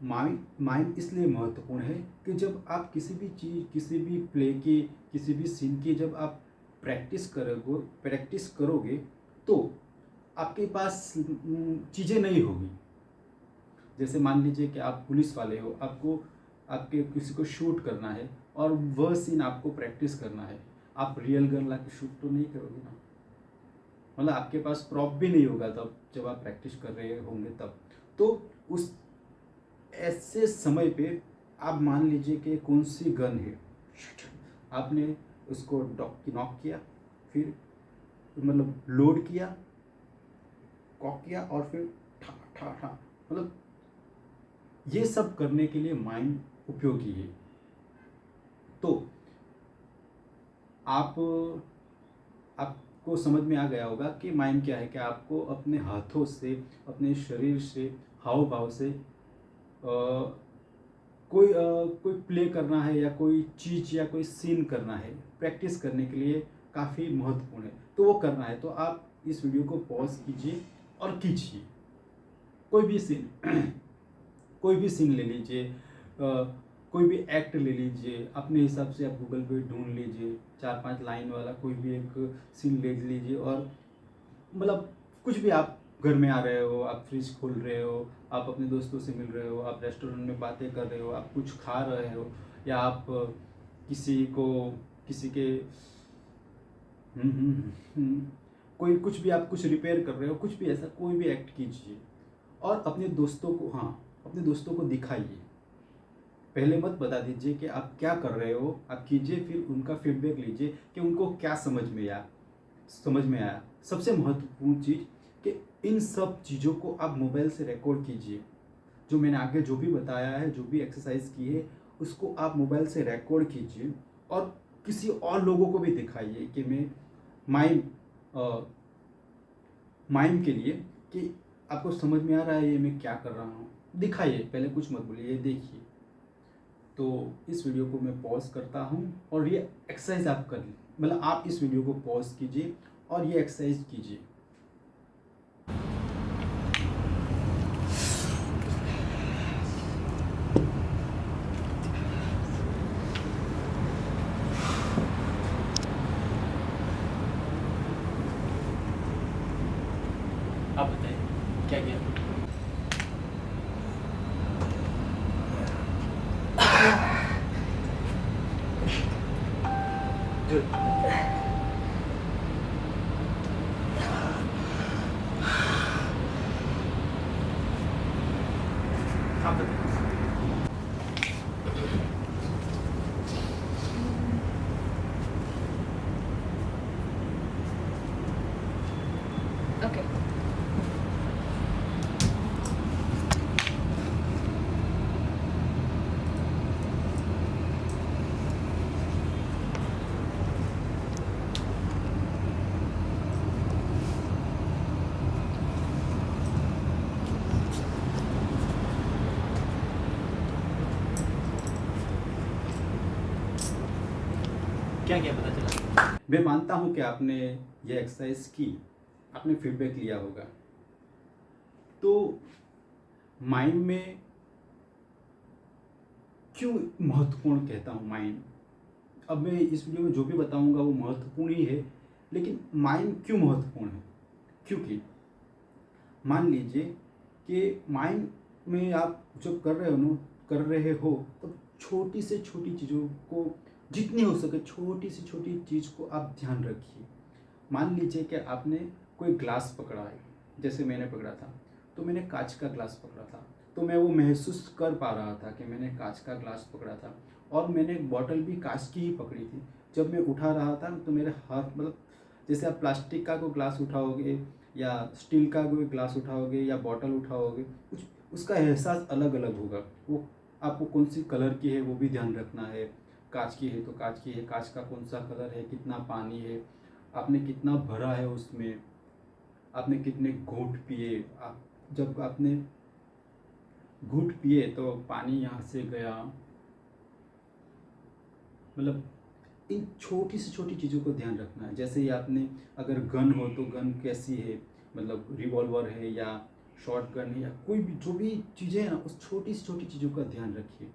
माइम इसलिए महत्वपूर्ण है कि जब आप किसी भी चीज़, किसी भी प्ले की, किसी भी सीन की जब आप प्रैक्टिस करोगे तो आपके पास चीज़ें नहीं होगी। जैसे मान लीजिए कि आप पुलिस वाले हो, आपके किसी को शूट करना है और वह सीन आपको प्रैक्टिस करना है, आप रियल गन ला के शूट तो नहीं करोगे ना। मतलब आपके पास प्रॉप भी नहीं होगा तब जब आप प्रैक्टिस कर रहे होंगे तब। तो उस ऐसे समय पे आप मान लीजिए कि कौन सी गन है, आपने उसको नॉक किया, फिर मतलब लोड किया, कॉक किया और फिर ठा ठा ठा, मतलब ये सब करने के लिए माइंड उपयोगी है। तो आपको समझ में आ गया होगा कि माइंड क्या है, कि आपको अपने हाथों से, अपने शरीर से, हाव भाव से कोई प्ले करना है या कोई चीज़ या कोई सीन करना है, प्रैक्टिस करने के लिए काफ़ी महत्वपूर्ण है। तो वो करना है तो आप इस वीडियो को पॉज कीजिए और कीजिए। कोई भी सीन ले लीजिए, कोई भी एक्ट ले लीजिए, अपने हिसाब से आप गूगल पे ढूंढ लीजिए, 4-5 लाइन वाला कोई भी एक सीन ले लीजिए और मतलब कुछ भी, आप घर में आ रहे हो, आप फ्रिज खोल रहे हो, आप अपने दोस्तों से मिल रहे हो, आप रेस्टोरेंट में बातें कर रहे हो, आप कुछ खा रहे हो, या आप किसी के कोई कुछ भी, आप कुछ रिपेयर कर रहे हो, कुछ भी ऐसा कोई भी एक्ट कीजिए और अपने दोस्तों को दिखाइए। पहले मत बता दीजिए कि आप क्या कर रहे हो, आप कीजिए, फिर उनका फीडबैक लीजिए कि उनको क्या समझ में आया। सबसे महत्वपूर्ण चीज़ कि इन सब चीज़ों को आप मोबाइल से रिकॉर्ड कीजिए। जो मैंने आगे जो भी बताया है, जो भी एक्सरसाइज की है, उसको आप मोबाइल से रिकॉर्ड कीजिए और किसी और लोगों को भी दिखाइए कि मैं माइम के लिए, कि आपको समझ में आ रहा है ये मैं क्या कर रहा हूँ। दिखाइए, पहले कुछ मत बोलिए, ये देखिए। तो इस वीडियो को मैं पॉज करता हूँ और ये एक्सरसाइज आप कर लीजिए, मतलब आप इस वीडियो को पॉज कीजिए और ये एक्सरसाइज कीजिए। आप बताइए क्या किया? Good. आप बताइए। क्या क्या पता चला? मैं मानता हूँ कि आपने ये एक्सरसाइज की, आपने फीडबैक लिया होगा। तो माइंड में क्यों महत्वपूर्ण कहता हूँ माइंड, अब मैं इस वीडियो में जो भी बताऊँगा वो महत्वपूर्ण ही है, लेकिन माइंड क्यों महत्वपूर्ण है? क्योंकि मान लीजिए कि माइंड में आप जब कर रहे हो तो छोटी से छोटी चीज़ों को जितनी हो सके छोटी से छोटी चीज़ को आप ध्यान रखिए। मान लीजिए कि आपने कोई ग्लास पकड़ा है, जैसे मैंने पकड़ा था, तो मैंने कांच का ग्लास पकड़ा था, तो मैं वो महसूस कर पा रहा था कि मैंने कांच का ग्लास पकड़ा था, और मैंने बॉटल भी कांच की ही पकड़ी थी। जब मैं उठा रहा था तो मेरे हाथ, मतलब जैसे आप प्लास्टिक का कोई ग्लास उठाओगे या स्टील का कोई ग्लास उठाओगे या बॉटल उठाओगे, कुछ उसका एहसास अलग अलग होगा। वो आपको कौन सी कलर की है वो भी ध्यान रखना है। कांच की है तो कांच की है, कांच का कौन सा कलर है, कितना पानी है, आपने कितना भरा है उसमें, आपने कितने घूंट पिए। आप जब आपने घूंट पिए तो पानी यहाँ से गया, मतलब इन छोटी से छोटी चीज़ों को ध्यान रखना है। जैसे ही आपने अगर गन हो तो गन कैसी है, मतलब रिवॉल्वर है या शॉर्ट गन है या कोई भी जो भी चीज़ें हैं ना, उस छोटी से छोटी चीज़ों का ध्यान रखिए।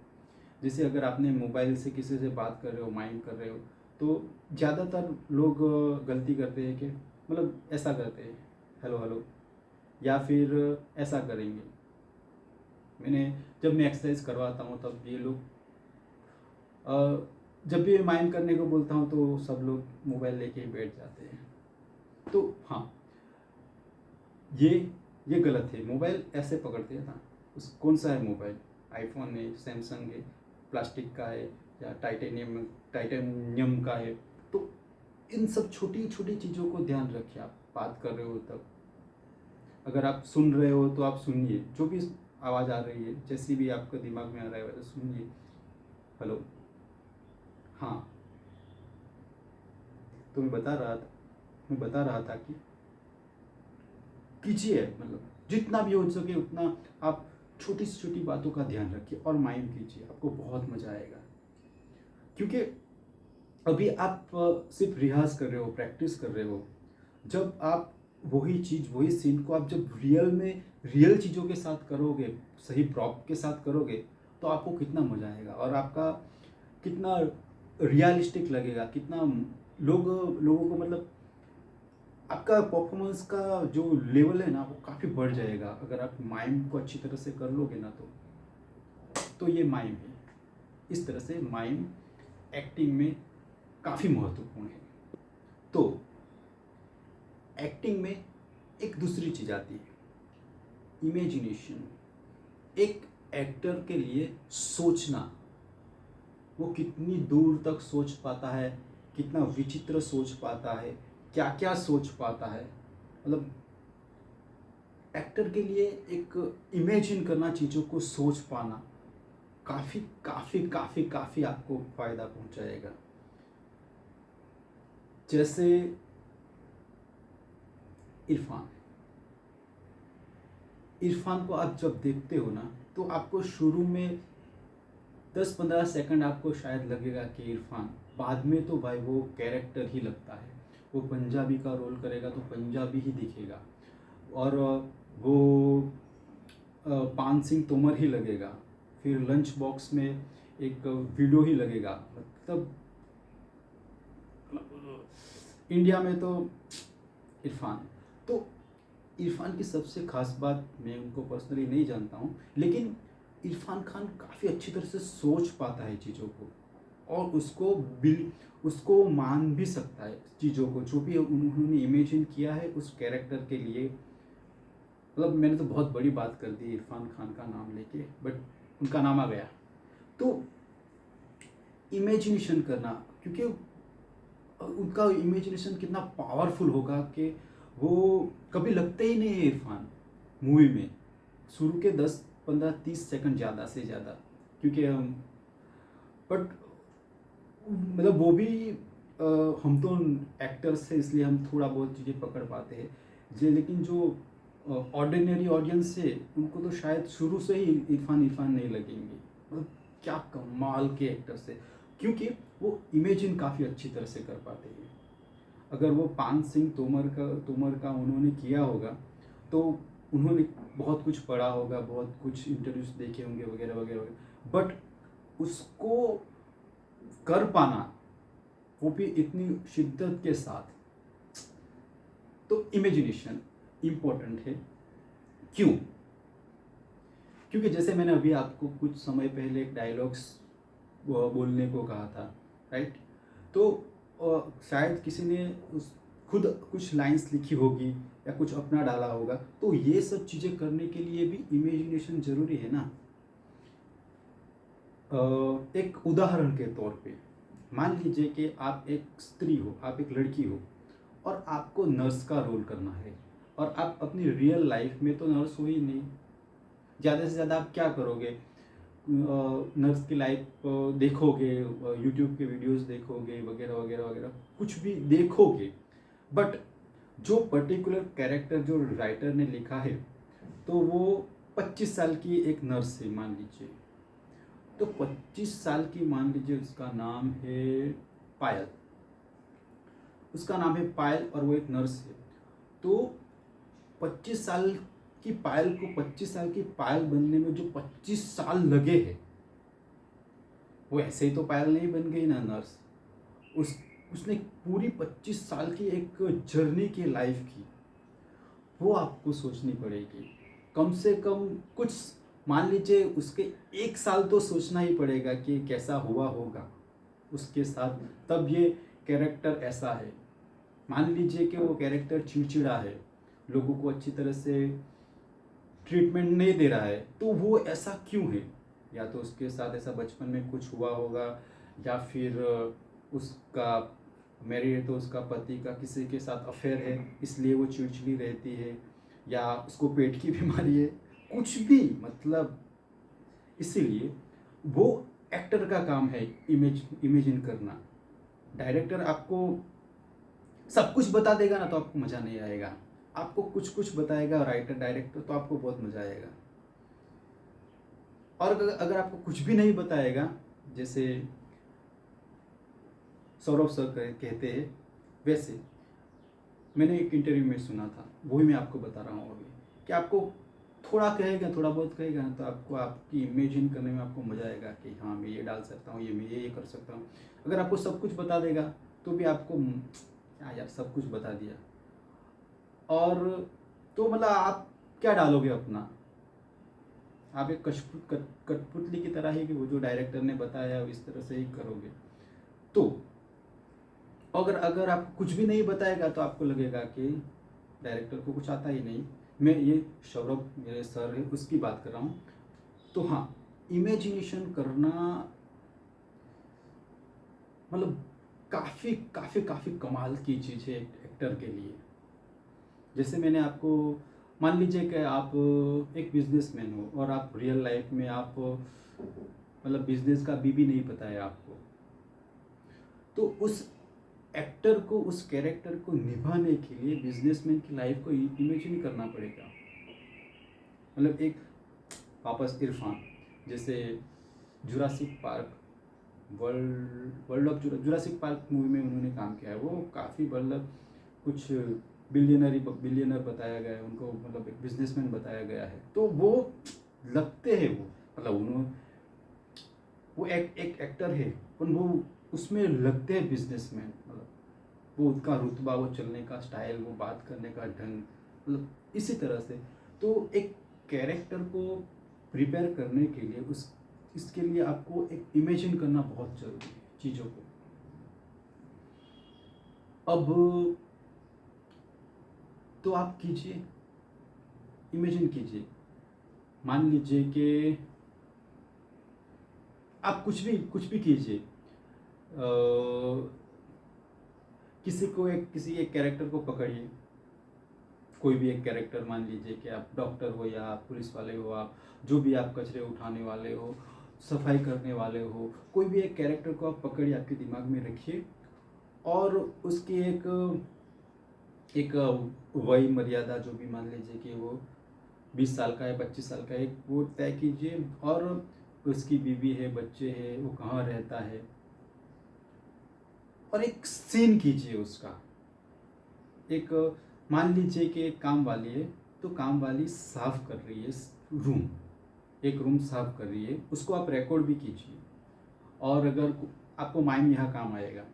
जैसे अगर आपने मोबाइल से किसी से बात कर रहे हो, माइंड कर रहे हो, तो ज़्यादातर लोग गलती करते हैं कि मतलब ऐसा करते हैं, हेलो हेलो, या फिर ऐसा करेंगे। जब मैं एक्सरसाइज करवाता हूँ तब ये लोग जब भी माइंड करने को बोलता हूँ तो सब लोग मोबाइल लेके ही बैठ जाते हैं। तो हाँ, ये गलत है। मोबाइल ऐसे पकड़ते हैं ना, उस कौन सा है मोबाइल, आईफोन है, सैमसंग है, प्लास्टिक का है या टाइटेनियम का है, तो इन सब छोटी छोटी चीज़ों को ध्यान रखिए। आप बात कर रहे हो तब, अगर आप सुन रहे हो तो आप सुनिए, जो भी आवाज़ आ रही है जैसी भी आपके दिमाग में आ रहा है वैसे सुनिए। हेलो, हाँ, तो मैं बता रहा था कि कीजिए, मतलब जितना भी हो सके उतना आप छोटी से छोटी बातों का ध्यान रखिए और माइंड कीजिए, आपको बहुत मज़ा आएगा। क्योंकि अभी आप सिर्फ रियाज कर रहे हो, प्रैक्टिस कर रहे हो। जब आप वही चीज़, वही सीन को आप जब रियल चीज़ों के साथ करोगे, सही प्रॉप के साथ करोगे, तो आपको कितना मज़ा आएगा और आपका कितना रियलिस्टिक लगेगा, कितना लोगों को, मतलब आपका परफॉर्मेंस का जो लेवल है ना वो काफ़ी बढ़ जाएगा अगर आप माइम को अच्छी तरह से कर लोगे ना। तो ये माइम है। इस तरह से माइम एक्टिंग में काफ़ी महत्वपूर्ण है। तो एक्टिंग में एक दूसरी चीज़ आती है, इमेजिनेशन। एक एक्टर के लिए सोचना, वो कितनी दूर तक सोच पाता है, कितना विचित्र सोच पाता है, क्या क्या सोच पाता है, मतलब एक्टर के लिए एक इमेजिन करना, चीज़ों को सोच पाना काफ़ी काफ़ी काफ़ी काफ़ी आपको फ़ायदा पहुंचाएगा। जैसे इरफान को आप जब देखते हो ना, तो आपको शुरू में 10-15 सेकंड आपको शायद लगेगा कि इरफान, बाद में तो भाई वो कैरेक्टर ही लगता है। वो पंजाबी का रोल करेगा तो पंजाबी ही दिखेगा, और वो पान सिंह तोमर ही लगेगा, फिर लंच बॉक्स में एक वीडियो ही लगेगा। मतलब इंडिया में तो इरफान की सबसे खास बात, मैं उनको पर्सनली नहीं जानता हूँ, लेकिन इरफान खान काफ़ी अच्छी तरह से सोच पाता है चीज़ों को, और उसको मान भी सकता है चीज़ों को, जो भी उन्होंने इमेजिन किया है उस कैरेक्टर के लिए। मतलब मैंने तो बहुत बड़ी बात कर दी इरफान खान का नाम लेके, बट उनका नाम आ गया। तो इमेजिनेशन करना, क्योंकि उनका इमेजिनेशन कितना पावरफुल होगा कि वो कभी लगते ही नहीं है इरफान मूवी में, शुरू के 10-15-30 सेकंड ज़्यादा से ज़्यादा, क्योंकि बट मतलब वो भी हम तो एक्टर्स हैं इसलिए हम थोड़ा बहुत चीज़ें पकड़ पाते हैं लेकिन जो ऑर्डिनरी ऑडियंस है उनको तो शायद शुरू से ही इरफान नहीं लगेंगे। मतलब क्या कमाल के एक्टर्स है, क्योंकि वो इमेजिन काफ़ी अच्छी तरह से कर पाते हैं। अगर वो पान सिंह तोमर का उन्होंने किया होगा तो उन्होंने बहुत कुछ पढ़ा होगा, बहुत कुछ इंटरव्यूज देखे होंगे वगैरह वगैरह वगैरह, बट उसको कर पाना वो भी इतनी शिद्दत के साथ, तो इमेजिनेशन इम्पोर्टेंट है। क्यों? क्योंकि जैसे मैंने अभी आपको कुछ समय पहले एक डायलॉग्स बोलने को कहा था, राइट? तो शायद किसी ने खुद कुछ लाइंस लिखी होगी या कुछ अपना डाला होगा, तो ये सब चीज़ें करने के लिए भी इमेजिनेशन ज़रूरी है ना। एक उदाहरण के तौर पे मान लीजिए कि आप एक स्त्री हो, आप एक लड़की हो और आपको नर्स का रोल करना है, और आप अपनी रियल लाइफ में तो नर्स हो ही नहीं। ज़्यादा से ज़्यादा आप क्या करोगे? नर्स की लाइफ देखोगे, यूट्यूब के वीडियोस देखोगे वगैरह वगैरह वगैरह, कुछ भी देखोगे, बट जो पर्टिकुलर कैरेक्टर जो राइटर ने लिखा है तो वो 25 साल की एक नर्स है मान लीजिए। तो 25 साल की मान लीजिए, उसका नाम है पायल, उसका नाम है पायल और वो एक नर्स है। तो 25 साल की पायल को 25 साल की पायल बनने में जो 25 साल लगे हैं, वो ऐसे ही तो पायल नहीं बन गई ना नर्स। उसने पूरी 25 साल की एक जर्नी की लाइफ की, वो आपको सोचनी पड़ेगी। कम से कम कुछ मान लीजिए उसके 1 साल तो सोचना ही पड़ेगा कि कैसा हुआ होगा उसके साथ, तब ये कैरेक्टर ऐसा है। मान लीजिए कि वो कैरेक्टर चिड़चिड़ा है, लोगों को अच्छी तरह से ट्रीटमेंट नहीं दे रहा है, तो वो ऐसा क्यों है? या तो उसके साथ ऐसा बचपन में कुछ हुआ होगा, या फिर उसका मैरिड है तो उसका पति का किसी के साथ अफेयर है इसलिए वो चिड़चिड़ी रहती है, या उसको पेट की बीमारी है, कुछ भी, मतलब इसीलिए वो एक्टर का काम है इमेजिन करना। डायरेक्टर आपको सब कुछ बता देगा ना तो आपको मज़ा नहीं आएगा, आपको कुछ कुछ बताएगा राइटर डायरेक्टर तो आपको बहुत मज़ा आएगा। और अगर आपको कुछ भी नहीं बताएगा, जैसे सौरभ सर कहते हैं, वैसे मैंने एक इंटरव्यू में सुना था, वही मैं आपको बता रहा हूँ अभी, कि आपको थोड़ा कहेगा, थोड़ा बहुत कहेगा ना, तो आपको आपकी इमेजिन करने में आपको मज़ा आएगा कि हाँ मैं ये डाल सकता हूँ, मैं ये कर सकता हूँ। अगर आपको सब कुछ बता देगा तो भी आपको क्या यार सब कुछ बता दिया, और तो मतलब आप क्या डालोगे अपना? आप एक कठपुतली की तरह ही कि वो जो डायरेक्टर ने बताया इस तरह से ही करोगे। तो अगर आपको कुछ भी नहीं बताएगा तो आपको लगेगा कि डायरेक्टर को कुछ आता ही नहीं। मैं ये सौरभ मेरे सर है उसकी बात कर रहा हूँ। तो हाँ, इमेजिनेशन करना मतलब काफ़ी काफ़ी काफ़ी कमाल की चीज़ है एक्टर के लिए। जैसे मैंने आपको मान लीजिए कि आप एक बिजनेसमैन हो और आप रियल लाइफ में आप मतलब बिजनेस का भी नहीं पता है आपको, तो उस एक्टर को, उस कैरेक्टर को निभाने के लिए बिजनेसमैन की लाइफ को इमेजिन करना पड़ेगा। मतलब एक वापस इरफान, जैसे Jurassic park world of Jurassic park movie में उन्होंने काम किया है, वो काफ़ी मतलब कुछ बिलियनर बताया गया है उनको, मतलब एक बिजनेसमैन बताया गया है। तो वो लगते हैं वो मतलब वो एक एक्टर है, पर वो उसमें लगते हैं बिजनेसमैन। मतलब वो उनका रुतबा, वो चलने का स्टाइल, वो बात करने का ढंग, मतलब इसी तरह से। तो एक कैरेक्टर को प्रिपेयर करने के लिए इसके लिए आपको एक इमेजिन करना बहुत ज़रूरी है चीज़ों को। अब तो आप कीजिए, इमेजिन कीजिए। मान लीजिए कि आप कुछ भी कीजिए, किसी एक कैरेक्टर को पकड़िए, कोई भी एक कैरेक्टर। मान लीजिए कि आप डॉक्टर हो या आप पुलिस वाले हो, आप जो भी, आप कचरे उठाने वाले हो, सफाई करने वाले हो, कोई भी एक कैरेक्टर को आप पकड़िए, आपके दिमाग में रखिए, और उसकी एक वय मर्यादा जो भी, मान लीजिए कि वो 20 साल का है, 25 साल का है, वो तय कीजिए। और उसकी बीवी है, बच्चे हैं, वो कहाँ रहता है, और एक सीन कीजिए उसका। एक मान लीजिए कि एक काम वाली है, तो काम वाली साफ कर रही है रूम, एक रूम साफ कर रही है, उसको आप रिकॉर्ड भी कीजिए। और अगर आपको माइंड यहाँ काम आएगा,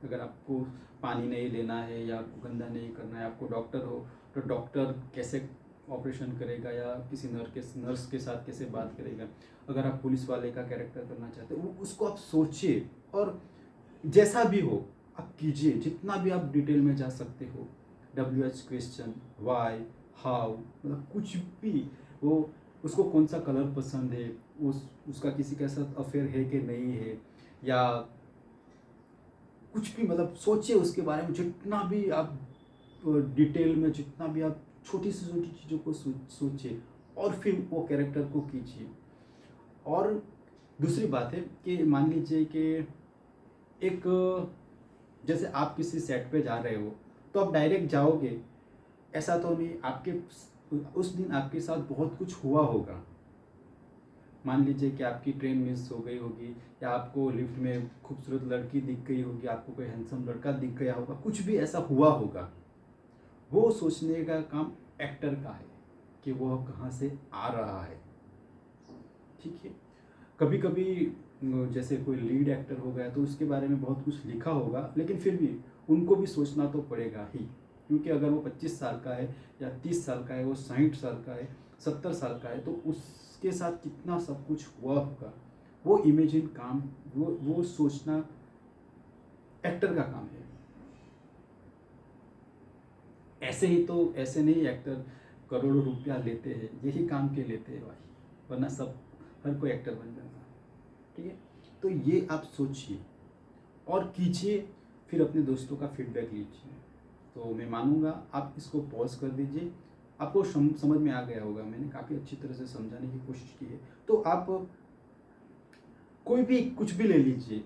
अगर आपको पानी नहीं लेना है या आपको गंदा नहीं करना है, आपको डॉक्टर हो तो डॉक्टर कैसे ऑपरेशन करेगा या किसी नर्स के साथ कैसे बात करेगा, अगर आप पुलिस वाले का कैरेक्टर करना चाहते हो उसको आप सोचिए, और जैसा भी हो आप कीजिए, जितना भी आप डिटेल में जा सकते हो। WH क्वेश्चन, वाई, हाउ, मतलब कुछ भी, वो उसको कौन सा कलर पसंद है, उसका किसी के साथ अफेयर है कि नहीं है, या कुछ भी, मतलब सोचिए उसके बारे में जितना भी आप डिटेल में, जितना भी आप छोटी से छोटी चीज़ों को सोचिए और फिर वो कैरेक्टर को कीजिए। और दूसरी बात है कि मान लीजिए कि एक, जैसे आप किसी सेट पे जा रहे हो तो आप डायरेक्ट जाओगे, ऐसा तो नहीं, आपके उस दिन आपके साथ बहुत कुछ हुआ होगा। मान लीजिए कि आपकी ट्रेन मिस हो गई होगी, या आपको लिफ्ट में खूबसूरत लड़की दिख गई होगी, आपको कोई हैंडसम लड़का दिख गया होगा, कुछ भी ऐसा हुआ होगा। वो सोचने का काम एक्टर का है कि वह कहाँ से आ रहा है, ठीक है। कभी कभी जैसे कोई लीड एक्टर हो गया तो उसके बारे में बहुत कुछ लिखा होगा, लेकिन फिर भी उनको भी सोचना तो पड़ेगा ही, क्योंकि अगर वो 25 साल का है या 30 साल का है, वो 60 साल का है, 70 साल का है, तो उसके साथ कितना सब कुछ हुआ होगा, वो इमेजिन काम, वो सोचना एक्टर का काम है। ऐसे ही तो, ऐसे नहीं एक्टर करोड़ों रुपया लेते हैं, यही काम के लेते हैं भाई, वरना सब हर कोई एक्टर बन जाता है, ठीक है। तो ये आप सोचिए और कीजिए, फिर अपने दोस्तों का फीडबैक लीजिए। तो मैं मानूंगा आप इसको पॉज कर दीजिए, आपको समझ में आ गया होगा, मैंने काफ़ी अच्छी तरह से समझाने की कोशिश की है। तो आप कोई भी कुछ भी ले लीजिए,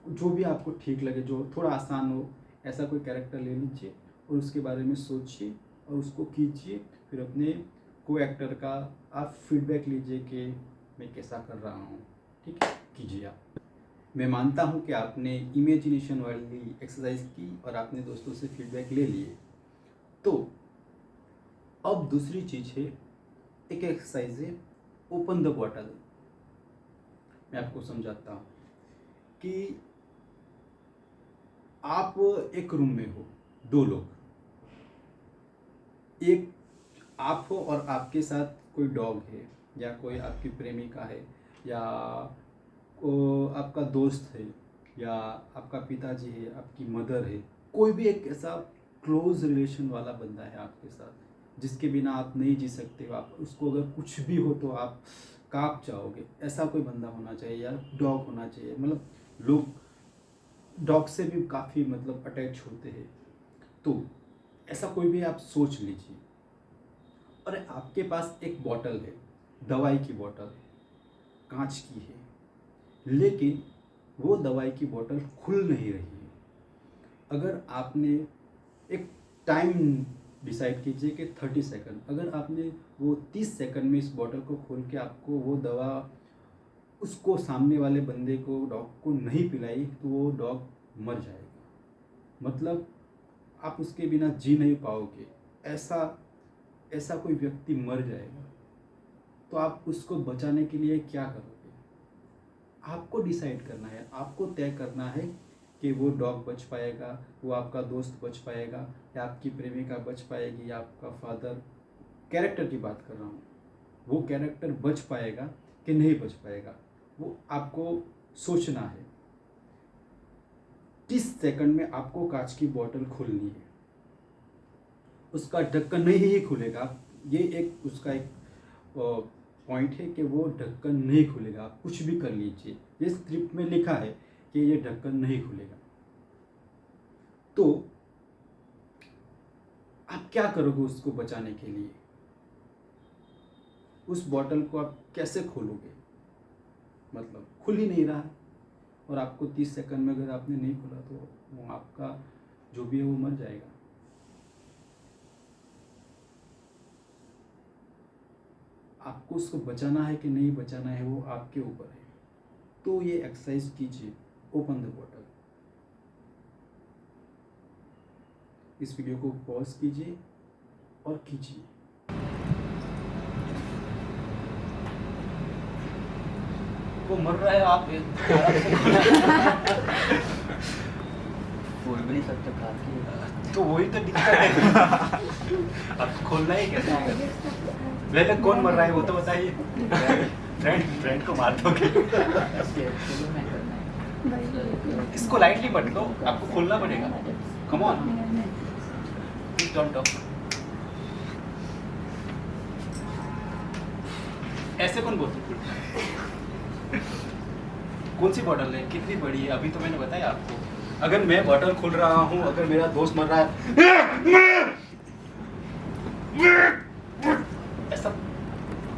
जो भी आपको ठीक लगे, जो थोड़ा आसान हो, ऐसा कोई कैरेक्टर ले लीजिए और उसके बारे में सोचिए और उसको कीजिए। फिर अपने को एक्टर का आप फीडबैक लीजिए कि मैं कैसा कर रहा हूँ, ठीक है, कीजिए आप। मैं मानता हूँ कि आपने इमेजिनेशन वाली एक्सरसाइज की और आपने दोस्तों से फीडबैक ले लिए। तो अब दूसरी चीज़ है, एक एक्सरसाइज है ओपन द बॉटल। मैं आपको समझाता हूँ कि आप एक रूम में हो, 2 लोग, एक आप हो और आपके साथ कोई डॉग है, या कोई आपकी प्रेमिका है, या आपका दोस्त है, या आपका पिताजी है, आपकी मदर है, कोई भी एक ऐसा क्लोज रिलेशन वाला बंदा है आपके साथ जिसके बिना आप नहीं जी सकते हो, आप उसको अगर कुछ भी हो तो आप कांप जाओगे, ऐसा कोई बंदा होना चाहिए, या डॉग होना चाहिए। मतलब लोग डॉग से भी काफ़ी मतलब अटैच होते हैं, तो ऐसा कोई भी आप सोच लीजिए। और आपके पास एक बॉटल है, दवाई की बॉटल, कांच की है, लेकिन वो दवाई की बोतल खुल नहीं रही है। अगर आपने एक टाइम डिसाइड कीजिए कि 30 सेकंड, अगर आपने वो 30 सेकंड में इस बोतल को खोल के आपको वो दवा उसको सामने वाले बंदे को, डॉग को नहीं पिलाई, तो वो डॉग मर जाएगा। मतलब आप उसके बिना जी नहीं पाओगे, ऐसा कोई व्यक्ति मर जाएगा। तो आप उसको बचाने के लिए क्या करोगे? आपको डिसाइड करना है, आपको तय करना है कि वो डॉग बच पाएगा, वो आपका दोस्त बच पाएगा, या आपकी प्रेमिका बच पाएगी, या आपका फादर, कैरेक्टर की बात कर रहा हूँ, वो कैरेक्टर बच पाएगा कि नहीं बच पाएगा, वो आपको सोचना है। 30 सेकंड में आपको कांच की बोतल खोलनी है, उसका ढक्कन नहीं ही खुलेगा। ये एक उसका एक पॉइंट है कि वो ढक्कन नहीं खुलेगा, आप कुछ भी कर लीजिए, ये स्क्रिप्ट में लिखा है कि ये ढक्कन नहीं खुलेगा। तो आप क्या करोगे उसको बचाने के लिए? उस बॉटल को आप कैसे खोलोगे? मतलब खुल ही नहीं रहा है, और आपको 30 सेकंड में अगर आपने नहीं खोला तो वो आपका जो भी है वो मर जाएगा। आपको उसको बचाना है कि नहीं बचाना है, वो आपके ऊपर है। तो ये एक्सरसाइज कीजिए, ओपन द बॉटल। इस वीडियो को पॉज कीजिए और कीजिए। वो मर रहा है, आप बोल भी नहीं सकते काफी। तो वही तो दिक्कत है। अब खोलना ही कैसे है? पहले कौन मर रहा है वो तो बताइए। फ्रेंड को मार दोगे। शुरू में करना है। इसको लाइटली मत लो, आपको खोलना पड़ेगा। Come on, please don't talk. ऐसे कौन बोलते? कौन सी बॉटल है, कितनी बड़ी है? अभी तो मैंने बताया आपको। अगर मैं बॉटल खोल रहा हूँ, अगर मेरा दोस्त मर रहा है, ऐसा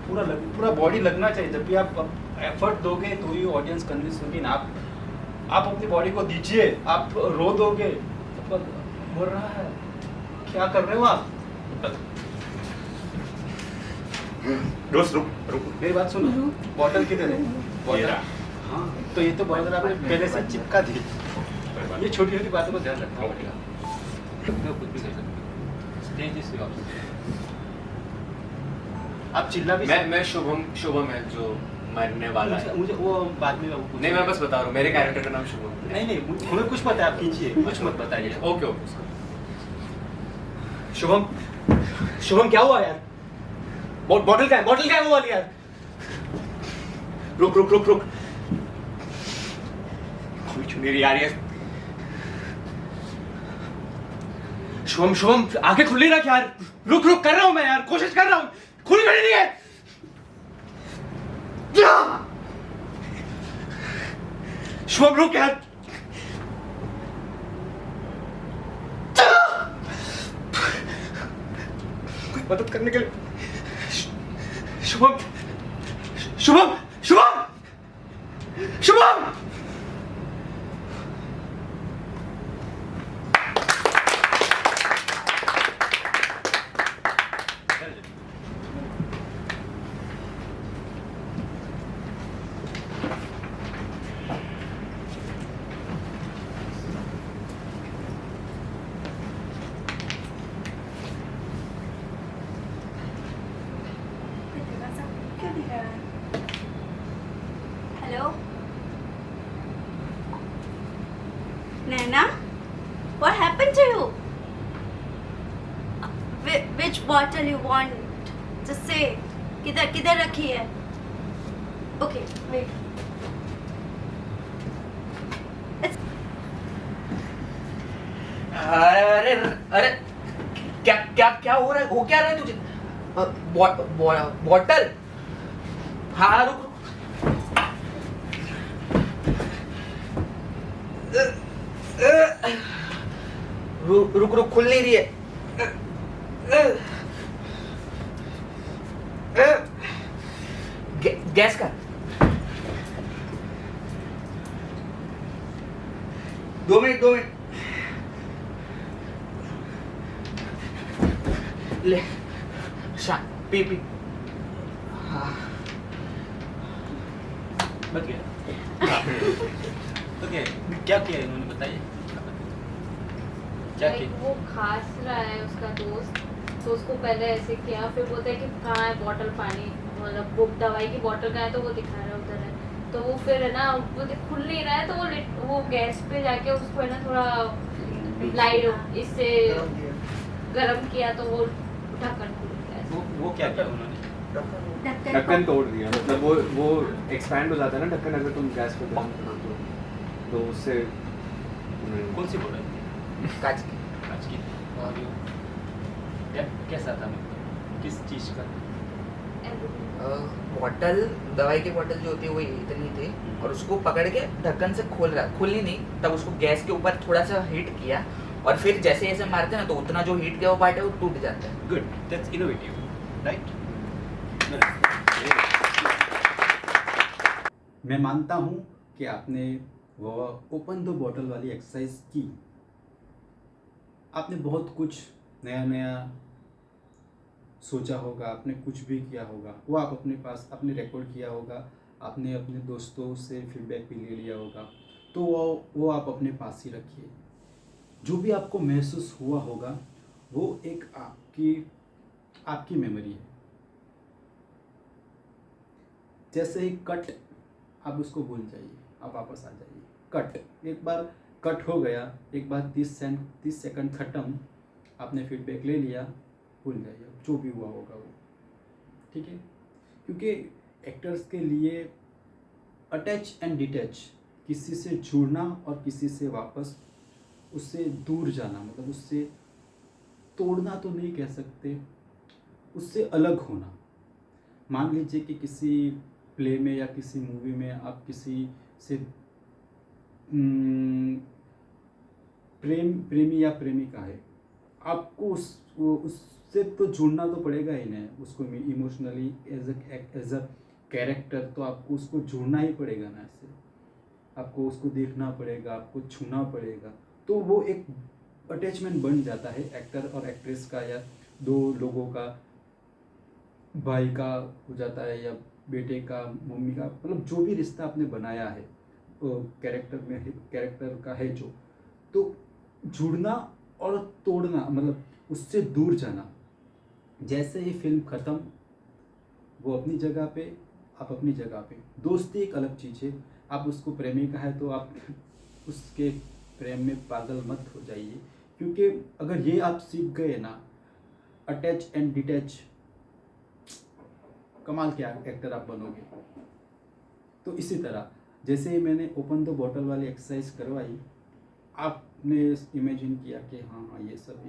पूरा बॉडी लगना चाहिए। जब भी आप एफर्ट दोगे तो ही ऑडियंस कन्विंस होगी ना। आप अपनी बॉडी को दीजिए। आप रो दोगे तो मर रहा है, क्या कर रहे हो आप? दोस्त रुक रुक। मेरी बात सुनो, बॉटल किधर है? ये बॉटल, रहा। हाँ, तो ये तो बॉटल आपने पहले से चिपका दी। कोई बात ये छोटी छोटी बातों को ध्यान रखना पड़ेगा। मैं खुद भी कर सकता हूँ। Stage is yours. आप चिल्ला भी मैं शुभम है जो मरने वाला है। मुझे वो बाद में नहीं, मैं बस बता रहा हूँ, मेरे कैरेक्टर का नाम शुभम है। नहीं, हमें कुछ पता है, आप कीजिए, कुछ मत बताइए। Okay okay. शुभम क्या हुआ यार? बॉटल क्या है वो वाली यार? रुक। कोई चुनी रही यार ये। शुभम आंखें खुली रख यार। रुक कर रहा हूं मैं यार, कोशिश कर रहा हूं। खुली नहीं है। शुभम रुक यार। कोई मदद करने के लिए। शुभम। क्यों दिख रहा है? Hello Naina, what happened to you? Which bottle you want? Just say. किधर रखी है? Okay, wait. अरे क्या हो रहा है? हो क्या रहा है तुझे? बॉटल? हाँ रुक खुल नहीं रही है। गैस का 2 मिनट ले पी हाँ बच गया। तो क्या किया इन्होंने, बताइए क्या किया? वो खांस रहा है उसका दोस्त, तो उसको पहले ऐसे किया, फिर बोलते हैं कि कहाँ है बॉटल पानी, मतलब वो दवाई की बॉटल कहाँ है, तो वो दिखा रहा है उधर है। तो वो फिर है ना, वो खुल नहीं रहा है, तो वो गैस पे जाके उसको है ना थोड़ा लाइट इससे गरम किया, तो वो ढक्कन खुल गया। वो क्या किया उन्होंने? ढक्कन तोड़ दिया, मतलब वो एक्सपैंड हो जाता है ना ढक्कन, अगर तुम गैस पे गर्म करो तो उससे। कौन सी बोला? कांच की। और कैसा था, मतलब किस चीज का? बॉटल, दवाई की बॉटल जो होती है वो इतनी थी, और उसको पकड़ के ढक्कन से खुली नहीं, तब उसको गैस के ऊपर थोड़ा सा हीट किया, और फिर जैसे ऐसे मारते हैं ना, तो उतना जो हीट किया वो पार्ट है वो टूट जाता है। Good, that's innovative, right? मैं मानता हूँ कि आपने वो ओपन द बॉटल वाली एक्सरसाइज की। आपने बहुत कुछ नया सोचा होगा, आपने कुछ भी किया होगा, वो आप अपने पास आपने रिकॉर्ड किया होगा, आपने अपने दोस्तों से फीडबैक भी ले लिया होगा, तो वो आप अपने पास ही रखिए। जो भी आपको महसूस हुआ होगा वो एक आपकी आपकी मेमोरी है। जैसे ही कट, आप उसको भूल जाइए, आप वापस आ जाइए। कट, एक बार कट हो गया, एक बार 30 सेकंड ख़त्म, आपने फीडबैक ले लिया, भूल जाइए जो भी हुआ होगा वो, ठीक है। क्योंकि एक्टर्स के लिए अटैच एंड डिटैच, किसी से जुड़ना और किसी से वापस उससे दूर जाना, मतलब उससे तोड़ना तो नहीं कह सकते, उससे अलग होना। मान लीजिए कि किसी प्ले में या किसी मूवी में आप किसी से प्रेमी या प्रेमिका है, आपको उससे तो जुड़ना तो पड़ेगा ही नहीं, उसको इमोशनली एज अ कैरेक्टर तो आपको उसको जुड़ना ही पड़ेगा ना। ऐसे आपको उसको देखना पड़ेगा, आपको छूना पड़ेगा, तो वो एक अटैचमेंट बन जाता है एक्टर और एक्ट्रेस का, या दो लोगों का, भाई का हो जाता है या बेटे का, मम्मी का, मतलब जो भी रिश्ता आपने बनाया है कैरेक्टर का है जो, तो जुड़ना और तोड़ना, मतलब उससे दूर जाना। जैसे ही फिल्म ख़त्म, वो अपनी जगह पे, आप अपनी जगह पे। दोस्ती एक अलग चीज़ है, आप उसको प्रेमिका है तो आप उसके प्रेम में पागल मत हो जाइए, क्योंकि अगर ये आप सीख गए ना, अटैच एंड डिटैच, कमाल के एक्टर आप बनोगे। तो इसी तरह जैसे ही मैंने ओपन द बॉटल वाली एक्सरसाइज करवाई, आपने इमेजिन किया कि हाँ ये सब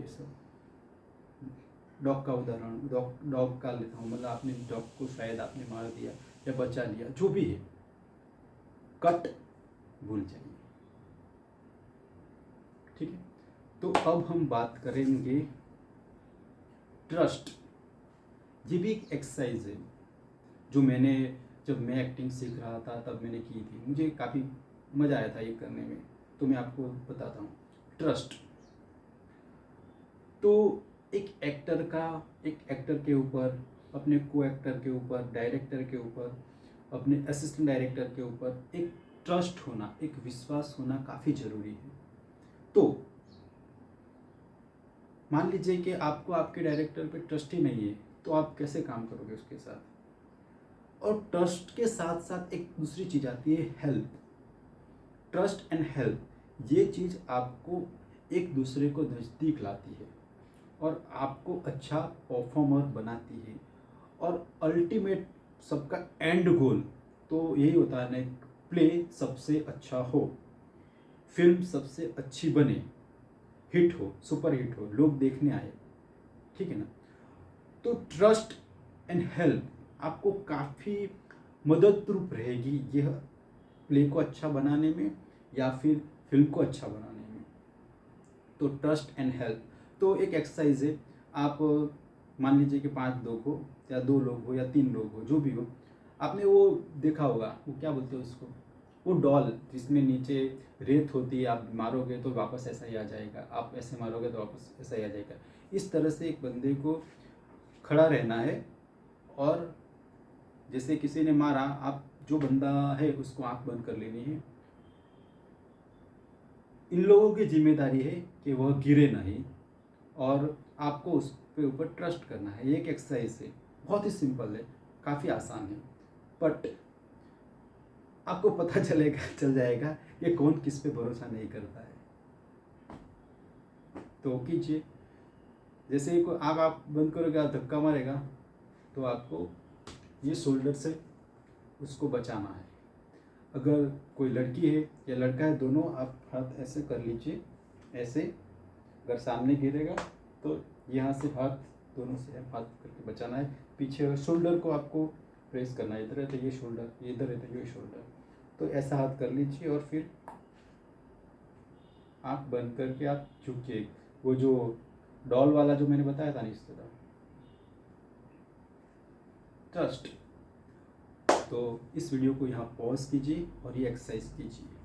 डॉग का उदाहरण, डॉग का लेता हूँ, मतलब आपने डॉग को शायद आपने मार दिया या बचा लिया, जो भी है, कट, भूल जाइए, ठीक है। तो अब हम बात करेंगे ट्रस्ट। ये भी एक एक्सरसाइज है जो मैंने, जब मैं एक्टिंग सीख रहा था तब मैंने की थी, मुझे काफ़ी मज़ा आया था ये करने में, तो मैं आपको बताता हूँ। ट्रस्ट तो एक एक्टर के ऊपर, अपने को एक्टर के ऊपर, डायरेक्टर के ऊपर, अपने असिस्टेंट डायरेक्टर के ऊपर एक ट्रस्ट होना, एक विश्वास होना काफ़ी ज़रूरी है। तो मान लीजिए कि आपको आपके डायरेक्टर पे ट्रस्ट ही नहीं है, तो आप कैसे काम करोगे उसके साथ। और ट्रस्ट के साथ साथ एक दूसरी चीज़ आती है, हेल्प। ट्रस्ट एंड हेल्प, ये चीज़ आपको एक दूसरे को नज़दीक लाती है और आपको अच्छा परफॉर्मर बनाती है। और अल्टीमेट सबका एंड गोल तो यही होता है ना, प्ले सबसे अच्छा हो, फिल्म सबसे अच्छी बने, हिट हो, सुपर हिट हो, लोग देखने आए, ठीक है ना। तो ट्रस्ट एंड हेल्प आपको काफ़ी मदद रूप रहेगी यह प्ले को अच्छा बनाने में या फिर फिल्म को अच्छा बनाने में। तो ट्रस्ट एंड हेल्प तो एक एक्सरसाइज है। आप मान लीजिए कि 5 लोग हो या 2 लोग हो या 3 लोग हो, जो भी हो, आपने वो देखा होगा, वो क्या बोलते हैं उसको, वो डॉल जिसमें नीचे रेत होती है, आप मारोगे तो वापस ऐसा ही आ जाएगा, आप ऐसे मारोगे तो वापस ऐसा ही आ जाएगा। इस तरह से एक बंदे को खड़ा रहना है और जैसे किसी ने मारा, आप जो बंदा है उसको आंख बंद कर लेनी है। इन लोगों की जिम्मेदारी है कि वह गिरे नहीं और आपको उसके ऊपर ट्रस्ट करना है। ये एक एक्सरसाइज है, बहुत ही सिंपल है, काफ़ी आसान है, बट आपको पता चल जाएगा कि कौन किस पे भरोसा नहीं करता है। तो कीजिए, जैसे ही कोई आँख आप बंद करोगे, धक्का मारेगा, तो आपको ये शोल्डर से उसको बचाना है। अगर कोई लड़की है या लड़का है, दोनों आप हाथ ऐसे कर लीजिए, ऐसे। अगर सामने गिरेगा तो यहाँ से हाथ, दोनों से हाथ करके बचाना है। पीछे शोल्डर को आपको प्रेस करना है, इधर है तो ये शोल्डर, ये इधर है तो ये शोल्डर, तो ऐसा हाथ कर लीजिए और फिर आँख बंद करके आप झुकिए। वो जो डॉल वाला जो मैंने बताया था ना, इस तरह ट्रस्ट। तो इस वीडियो को यहाँ पॉज कीजिए और ये एक्सरसाइज कीजिए।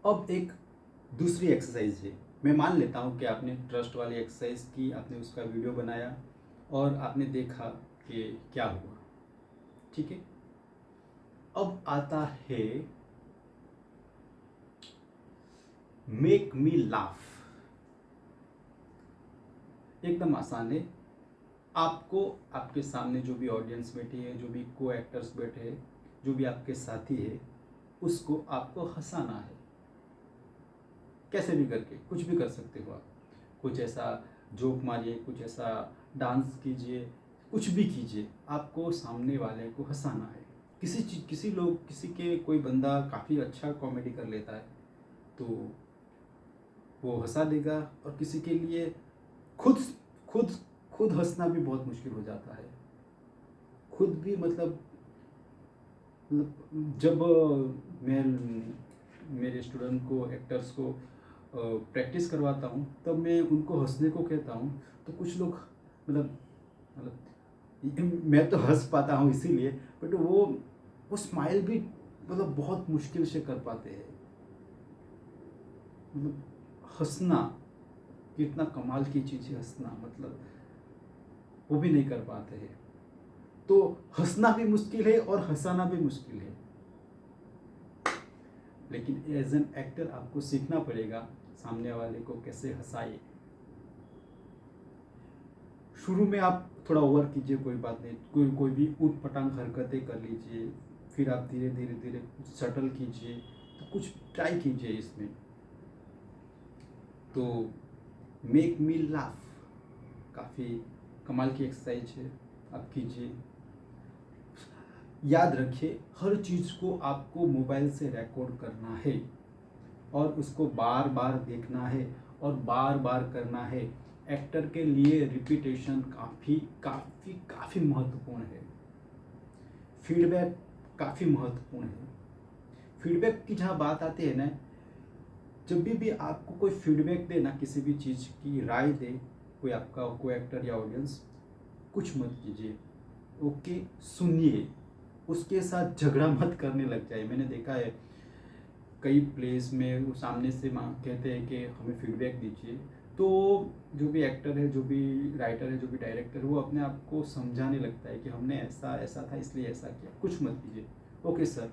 अब एक दूसरी एक्सरसाइज है। मैं मान लेता हूँ कि आपने ट्रस्ट वाली एक्सरसाइज की, आपने उसका वीडियो बनाया और आपने देखा कि क्या हुआ, ठीक है। अब आता है मेक मी लाफ। एकदम आसान है। आपको आपके सामने जो भी ऑडियंस बैठी है, जो भी को एक्टर्स बैठे हैं, जो भी आपके साथी है, उसको आपको हंसाना है। कैसे भी करके कुछ भी कर सकते हो आप। कुछ ऐसा जोक मारिए, कुछ ऐसा डांस कीजिए, कुछ भी कीजिए, आपको सामने वाले को हंसाना है। किसी के कोई बंदा काफ़ी अच्छा कॉमेडी कर लेता है तो वो हंसा देगा, और किसी के लिए खुद हंसना भी बहुत मुश्किल हो जाता है। खुद भी मतलब जब मैं मेरे स्टूडेंट को, एक्टर्स को प्रैक्टिस करवाता हूँ, तब मैं उनको हंसने को कहता हूँ तो कुछ लोग मतलब मैं तो हंस पाता हूँ इसीलिए, बट वो स्माइल भी मतलब बहुत मुश्किल से कर पाते हैं। मतलब हंसना कितना कमाल की चीज़ है, हंसना मतलब वो भी नहीं कर पाते हैं। तो हंसना भी मुश्किल है और हंसाना भी मुश्किल है, लेकिन एज एन एक्टर आपको सीखना पड़ेगा सामने वाले को कैसे हंसाए। शुरू में आप थोड़ा ओवर कीजिए, कोई बात नहीं, कोई भी ऊट पटांग हरकतें कर लीजिए, फिर आप धीरे धीरे सटल कीजिए, तो कुछ ट्राई कीजिए इसमें। तो मेक मी लाफ काफ़ी कमाल की एक्सरसाइज है, आप कीजिए। याद रखिए, हर चीज़ को आपको मोबाइल से रिकॉर्ड करना है और उसको बार बार देखना है और बार बार करना है। एक्टर के लिए रिपीटेशन काफ़ी महत्वपूर्ण है। फीडबैक काफ़ी महत्वपूर्ण है। फीडबैक की जहाँ बात आती है ना, जब भी आपको कोई फीडबैक दे ना, किसी भी चीज़ की राय दे कोई आपका को एक्टर या ऑडियंस, कुछ मत कीजिए, ओके, सुनिए, उसके साथ झगड़ा मत करने लग जाए। मैंने देखा है कई प्लेस में वो सामने से कहते हैं कि हमें फीडबैक दीजिए, तो जो भी एक्टर है, जो भी राइटर है, जो भी डायरेक्टर है, वो अपने आप को समझाने लगता है कि हमने ऐसा था इसलिए ऐसा किया। कुछ मत कीजिए, ओके सर,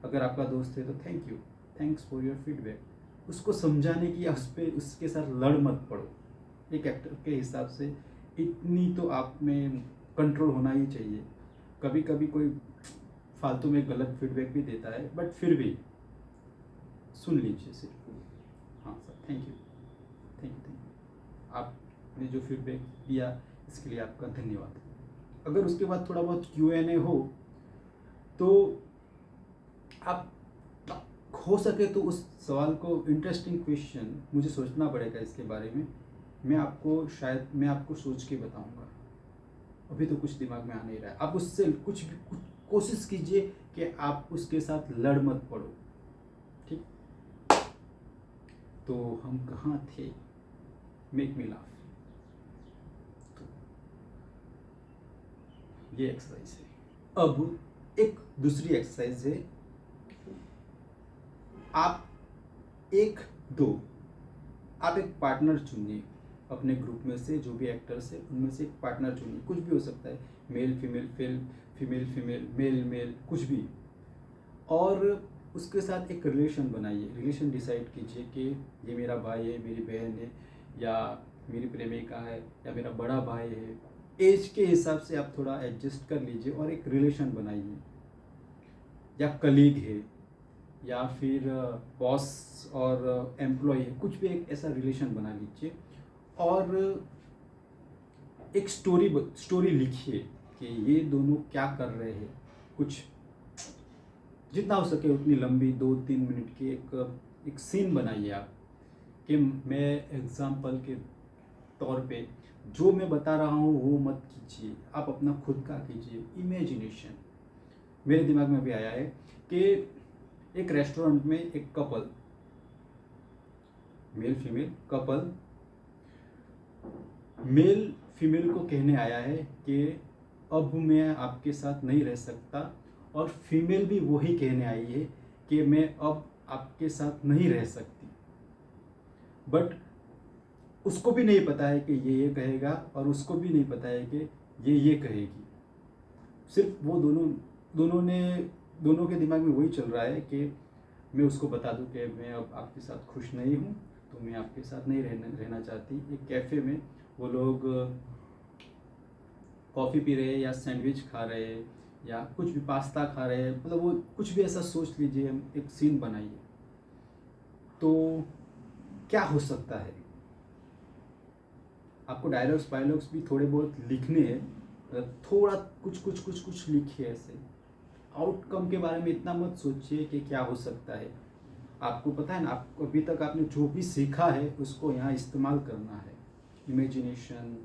अगर आपका दोस्त है तो thank you, thanks for your feedback. उसको समझाने की, उसके साथ लड़ मत पड़ो। एक एक्टर के हिसाब से इतनी तो आप में कंट्रोल होना ही चाहिए। कभी कभी कोई फालतू में गलत फीडबैक भी देता है, बट फिर भी सुन लीजिए सिर्फ। हाँ सर, थैंक यू। आपने जो फीडबैक दिया इसके लिए आपका धन्यवाद। अगर उसके बाद थोड़ा बहुत Q&A हो तो आप हो सके तो उस सवाल को, इंटरेस्टिंग क्वेश्चन, मुझे सोचना पड़ेगा इसके बारे में, मैं आपको सोच के बताऊंगा। अभी तो कुछ दिमाग में आ नहीं रहा है। आप उससे कुछ कोशिश कीजिए कि आप उसके साथ लड़ मत पड़ो, ठीक। तो हम कहाँ थे? मेक मी लाफ, तो ये एक्सरसाइज है। अब एक दूसरी एक्सरसाइज है। आप एक पार्टनर चुनिए अपने ग्रुप में से, जो भी एक्टर्स है उनमें से एक पार्टनर चुनिए। कुछ भी हो सकता है, मेल फीमेल, फीमेल मेल, कुछ भी। और उसके साथ एक रिलेशन बनाइए। रिलेशन डिसाइड कीजिए कि ये मेरा भाई है, मेरी बहन है, या मेरी प्रेमिका है, या मेरा बड़ा भाई है। एज के हिसाब से आप थोड़ा एडजस्ट कर लीजिए और एक रिलेशन बनाइए। या कलीग है, या फिर बॉस और एम्प्लॉय है, कुछ भी एक ऐसा रिलेशन बना लीजिए। और एक स्टोरी लिखिए कि ये दोनों क्या कर रहे हैं। कुछ जितना हो सके उतनी लंबी, 2-3 मिनट की एक सीन बनाइए आप, कि मैं एग्जाम्पल के तौर पे जो मैं बता रहा हूँ वो मत कीजिए, आप अपना खुद का कीजिए। इमेजिनेशन मेरे दिमाग में भी आया है कि एक रेस्टोरेंट में एक couple, male female couple, male female को कहने आया है कि अब मैं आपके साथ नहीं रह सकता, और फीमेल भी वही कहने आई है कि मैं अब आपके साथ नहीं रह सकती, बट उसको भी नहीं पता है कि ये कहेगा और उसको भी नहीं पता है कि ये कहेगी। सिर्फ वो दोनों के दिमाग में वही चल रहा है कि मैं उसको बता दूं कि मैं अब आपके साथ खुश नहीं हूँ, तो मैं आपके साथ नहीं रहना चाहती। एक कैफ़े में वो लोग कॉफ़ी पी रहे हैं या सैंडविच खा रहे हैं या कुछ भी पास्ता खा रहे हैं, मतलब वो कुछ भी ऐसा सोच लीजिए, हम एक सीन बनाइए, तो क्या हो सकता है। आपको डायलॉग्स भी थोड़े बहुत लिखने हैं, थोड़ा कुछ लिखिए। ऐसे आउटकम के बारे में इतना मत सोचिए कि क्या हो सकता है। आपको पता है ना, आपको अभी तक आपने जो भी सीखा है उसको यहाँ इस्तेमाल करना है। इमेजिनेशन,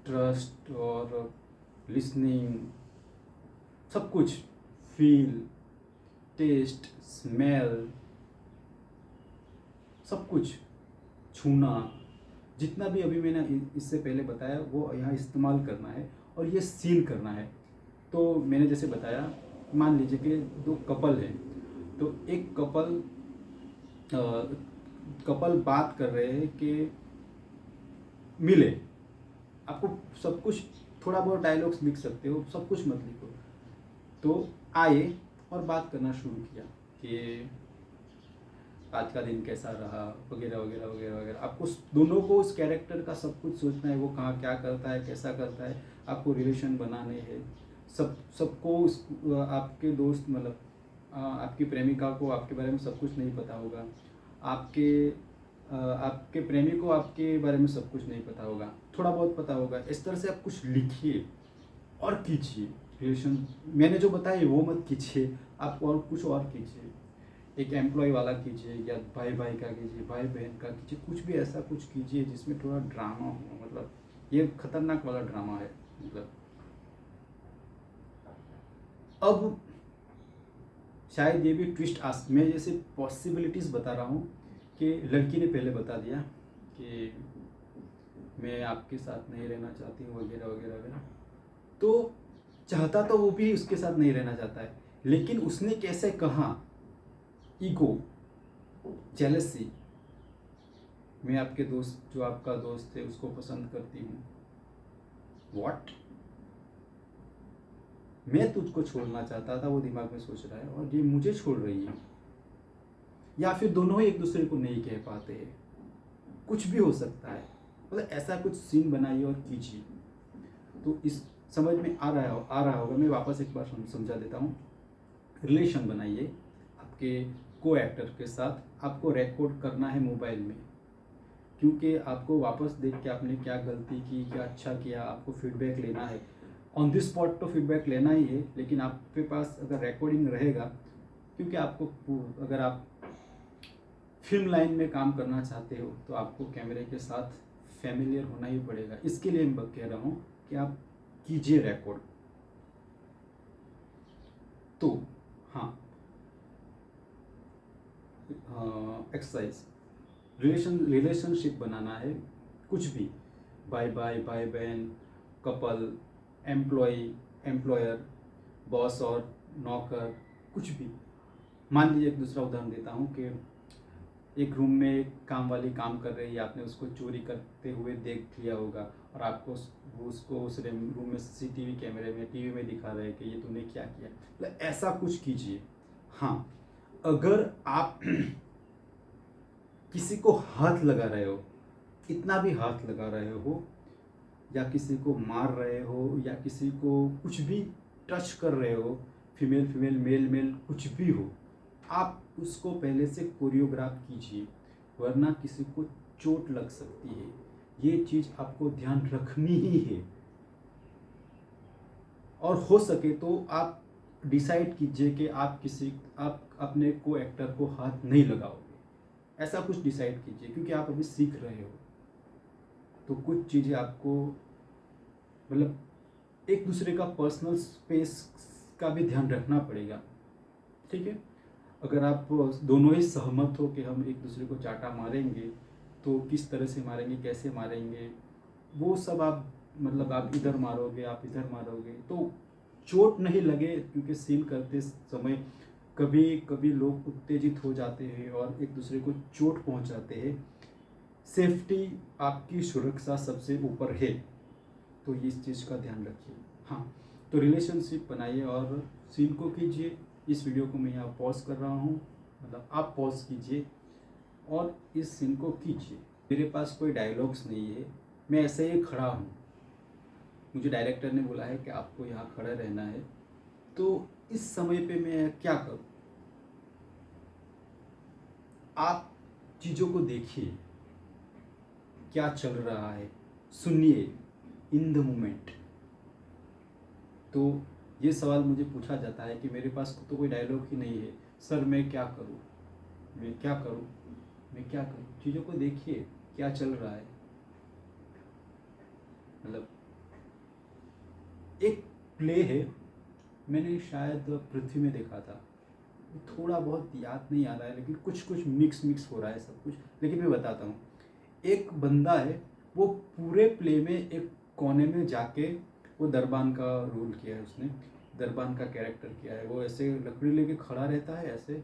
ट्रस्ट और लिसनिंग, सब कुछ, फील, टेस्ट, स्मेल, सब कुछ, छूना, जितना भी अभी मैंने इससे पहले बताया वो यहाँ इस्तेमाल करना है और ये सीन करना है। तो मैंने जैसे बताया, मान लीजिए कि दो कपल है, तो एक कपल बात कर रहे हैं कि मिले। आपको सब कुछ, थोड़ा बहुत डायलॉग्स लिख सकते हो, सब कुछ मत लिखो। तो आए और बात करना शुरू किया कि आज का दिन कैसा रहा, वगैरह वगैरह वगैरह वगैरह। आपको दोनों को उस कैरेक्टर का सब कुछ सोचना है, वो कहाँ क्या करता है, कैसा करता है, आपको रिलेशन बनाने हैं। सबको आपके दोस्त, मतलब आपकी प्रेमिका को आपके बारे में सब कुछ नहीं पता होगा, आपके प्रेमी को आपके बारे में सब कुछ नहीं पता होगा, थोड़ा बहुत पता होगा। इस तरह से आप कुछ लिखिए और कीजिए। रिलेशन मैंने जो बताया वो मत कीजिए, आप और कुछ और कीजिए। एक एम्प्लॉय वाला कीजिए या भाई भाई का कीजिए, भाई बहन का कीजिए, कुछ भी ऐसा कुछ कीजिए जिसमें थोड़ा ड्रामा हो। मतलब ये खतरनाक वाला ड्रामा है। मतलब अब शायद ये भी ट्विस्ट मैं जैसे पॉसिबिलिटीज़ बता रहा हूँ कि लड़की ने पहले बता दिया कि मैं आपके साथ नहीं रहना चाहती हूँ, वगैरह वगैरह वगैरह। तो चाहता तो वो भी उसके साथ नहीं रहना चाहता है, लेकिन उसने कैसे कहा, ईगो, जेलसी, मैं आपके दोस्त, जो आपका दोस्त है उसको पसंद करती हूँ। व्हाट? मैं तुझको छोड़ना चाहता था, वो दिमाग में सोच रहा है, और ये मुझे छोड़ रही है। या फिर दोनों ही एक दूसरे को नहीं कह पाते हैं, कुछ भी हो सकता है। मतलब ऐसा कुछ सीन बनाइए और कीजिए। तो इस समझ में आ रहा होगा। मैं वापस एक बार समझा देता हूँ। रिलेशन बनाइए आपके को एक्टर के साथ, आपको रिकॉर्ड करना है मोबाइल में, क्योंकि आपको वापस देख के आपने क्या गलती की, क्या अच्छा किया, आपको फीडबैक लेना है। ऑन द स्पॉट तो फीडबैक लेना ही है, लेकिन आपके पास अगर रिकॉर्डिंग रहेगा, क्योंकि आपको, अगर आप फिल्म लाइन में काम करना चाहते हो तो आपको कैमरे के साथ फैमिलियर होना ही पड़ेगा। इसके लिए मैं कह रहा हूँ कि आप कीजिए रिकॉर्ड। तो हाँ, एक्सरसाइज, रिलेशनशिप बनाना है, कुछ भी, भाई बहन, कपल, एम्प्लॉयर, बॉस और नौकर, कुछ भी। मान लीजिए एक दूसरा उदाहरण देता हूँ कि एक रूम में एक काम वाली काम कर रही है, आपने उसको चोरी करते हुए देख लिया होगा और आपको उसको उस रूम में CCTV कैमरे में, टीवी में दिखा रहे हैं कि ये तूने क्या किया। मतलब ऐसा कुछ कीजिए। हाँ, अगर आप किसी को हाथ लगा रहे हो, इतना भी हाथ लगा रहे हो, या किसी को मार रहे हो, या किसी को कुछ भी टच कर रहे हो, फीमेल, मेल, कुछ भी हो, आप उसको पहले से कोरियोग्राफ कीजिए, वरना किसी को चोट लग सकती है। ये चीज़ आपको ध्यान रखनी ही है। और हो सके तो आप डिसाइड कीजिए कि आप अपने को एक्टर को हाथ नहीं लगाओगे। ऐसा कुछ डिसाइड कीजिए, क्योंकि आप अभी सीख रहे हो। तो कुछ चीज़ें आपको, मतलब एक दूसरे का पर्सनल स्पेस का भी ध्यान रखना पड़ेगा। ठीक है? अगर आप दोनों ही सहमत हो कि हम एक दूसरे को चाटा मारेंगे, तो किस तरह से मारेंगे, कैसे मारेंगे, वो सब आप, मतलब आप इधर मारोगे, आप इधर मारोगे, तो चोट नहीं लगे। क्योंकि सीन करते समय कभी कभी लोग उत्तेजित हो जाते हैं और एक दूसरे को चोट पहुंचाते हैं। सेफ्टी, आपकी सुरक्षा सबसे ऊपर है, तो इस चीज़ का ध्यान रखिए। हाँ, तो रिलेशनशिप बनाइए और सीन को कीजिए। इस वीडियो को मैं यहाँ पॉज कर रहा हूँ, मतलब आप पॉज कीजिए और इस सीन को कीजिए। मेरे पास कोई डायलॉग्स नहीं है, मैं ऐसे ही खड़ा हूँ। मुझे डायरेक्टर ने बोला है कि आपको यहाँ खड़ा रहना है, तो इस समय पे मैं क्या करूँ? आप चीज़ों को देखिए, क्या चल रहा है, सुनिए इन द मोमेंट। तो ये सवाल मुझे पूछा जाता है कि मेरे पास तो कोई डायलॉग ही नहीं है, सर मैं क्या करूँ, मैं क्या करूँ, मैं क्या करूँ? चीज़ों को देखिए, क्या चल रहा है। मतलब एक प्ले है, मैंने शायद पृथ्वी में देखा था, थोड़ा बहुत याद नहीं आ रहा है, लेकिन कुछ कुछ मिक्स हो रहा है सब कुछ। लेकिन मैं बताता हूँ, एक बंदा है, वो पूरे प्ले में एक कोने में जाके वो दरबान का रोल किया है, उसने दरबान का कैरेक्टर किया है। वो ऐसे लकड़ी लेके खड़ा रहता है, ऐसे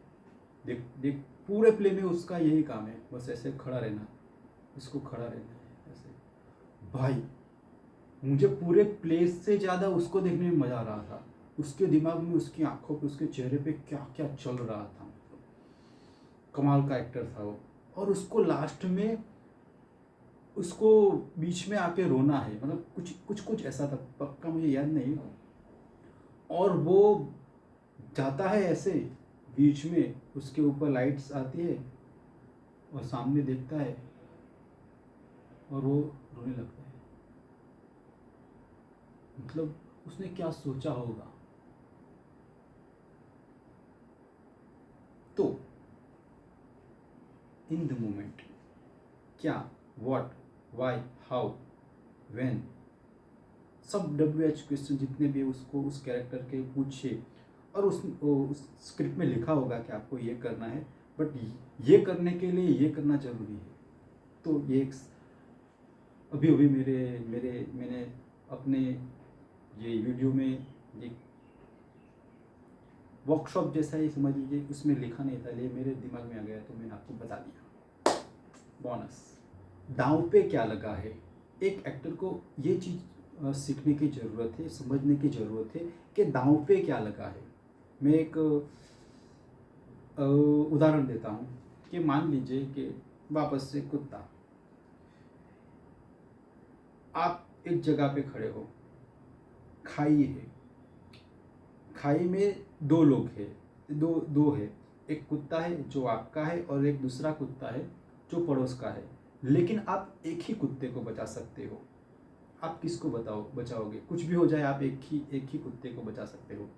देख देख पूरे प्ले में उसका यही काम है, बस ऐसे खड़ा रहना, इसको खड़ा रहना है ऐसे। भाई मुझे पूरे प्ले से ज़्यादा उसको देखने में मज़ा आ रहा था। उसके दिमाग में, उसकी आंखों पे, उसके चेहरे पे क्या क्या चल रहा था, मतलब कमाल का एक्टर था वो। और उसको लास्ट में उसको बीच में आके रोना है, मतलब कुछ ऐसा था, पक्का मुझे याद नहीं। और वो जाता है ऐसे बीच में, उसके ऊपर लाइट्स आती है और सामने देखता है और वो रोने लगता है। मतलब उसने क्या सोचा होगा। तो इन द मोमेंट, क्या, व्हाट, व्हाई, हाउ, व्हेन, सब WH क्वेश्चन जितने भी उसको उस कैरेक्टर के पूछिए। और उस स्क्रिप्ट में लिखा होगा कि आपको ये करना है, बट ये करने के लिए ये करना जरूरी है। तो ये अभी मैंने अपने ये वीडियो में ये वर्कशॉप जैसा ही समझ लीजिए, उसमें लिखा नहीं था, लेकिन मेरे दिमाग में आ गया तो मैंने आपको बता दिया। बोनस, दांव पे क्या लगा है। एक एक्टर को ये चीज़ सीखने की ज़रूरत है, समझने की ज़रूरत है कि दांव पे क्या लगा है। मैं एक उदाहरण देता हूँ कि मान लीजिए कि वापस से कुत्ता, आप एक जगह पे खड़े हो, खाई है, खाई में दो लोग हैं, दो है, एक कुत्ता है जो आपका है और एक दूसरा कुत्ता है जो पड़ोस का है। लेकिन आप एक ही कुत्ते को बचा सकते हो। आप किसको बचाओगे? कुछ भी हो जाए, आप एक ही कुत्ते को बचा सकते हो।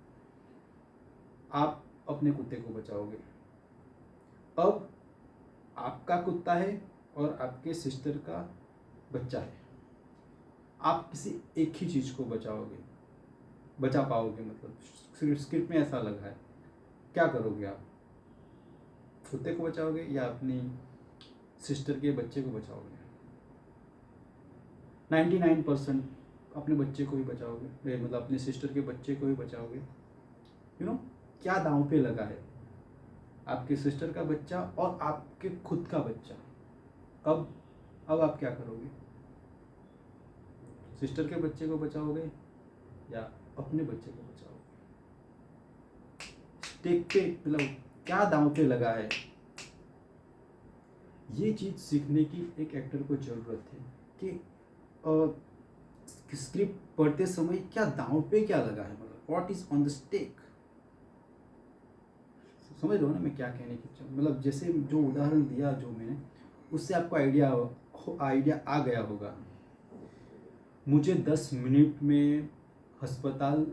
आप अपने कुत्ते को बचाओगे। अब आपका कुत्ता है और आपके सिस्टर का बच्चा है, आप किसी एक ही चीज़ को बचा पाओगे। मतलब स्क्रिप्ट में ऐसा लगा है। क्या करोगे आप? कुत्ते को बचाओगे या अपनी सिस्टर के बच्चे को बचाओगे? 99% अपने बच्चे को ही बचाओगे, मतलब अपने सिस्टर के बच्चे को ही बचाओगे। क्या दांव पे लगा है? आपके सिस्टर का बच्चा और आपके खुद का बच्चा। अब आप क्या करोगे? सिस्टर के बच्चे को बचाओगे या अपने बच्चे को बचाओगे? स्टेक पे, मतलब क्या दांव पे लगा है? ये चीज़ सीखने की एक एक्टर को ज़रूरत है कि स्क्रिप्ट पढ़ते समय क्या दांव पे क्या लगा है, मतलब what is on the stake. समझ रहे हो ना मैं क्या कहने की चाहूँ? मतलब जैसे जो उदाहरण दिया जो मैंने, उससे आपको आइडिया आ गया होगा। मुझे 10 मिनट में अस्पताल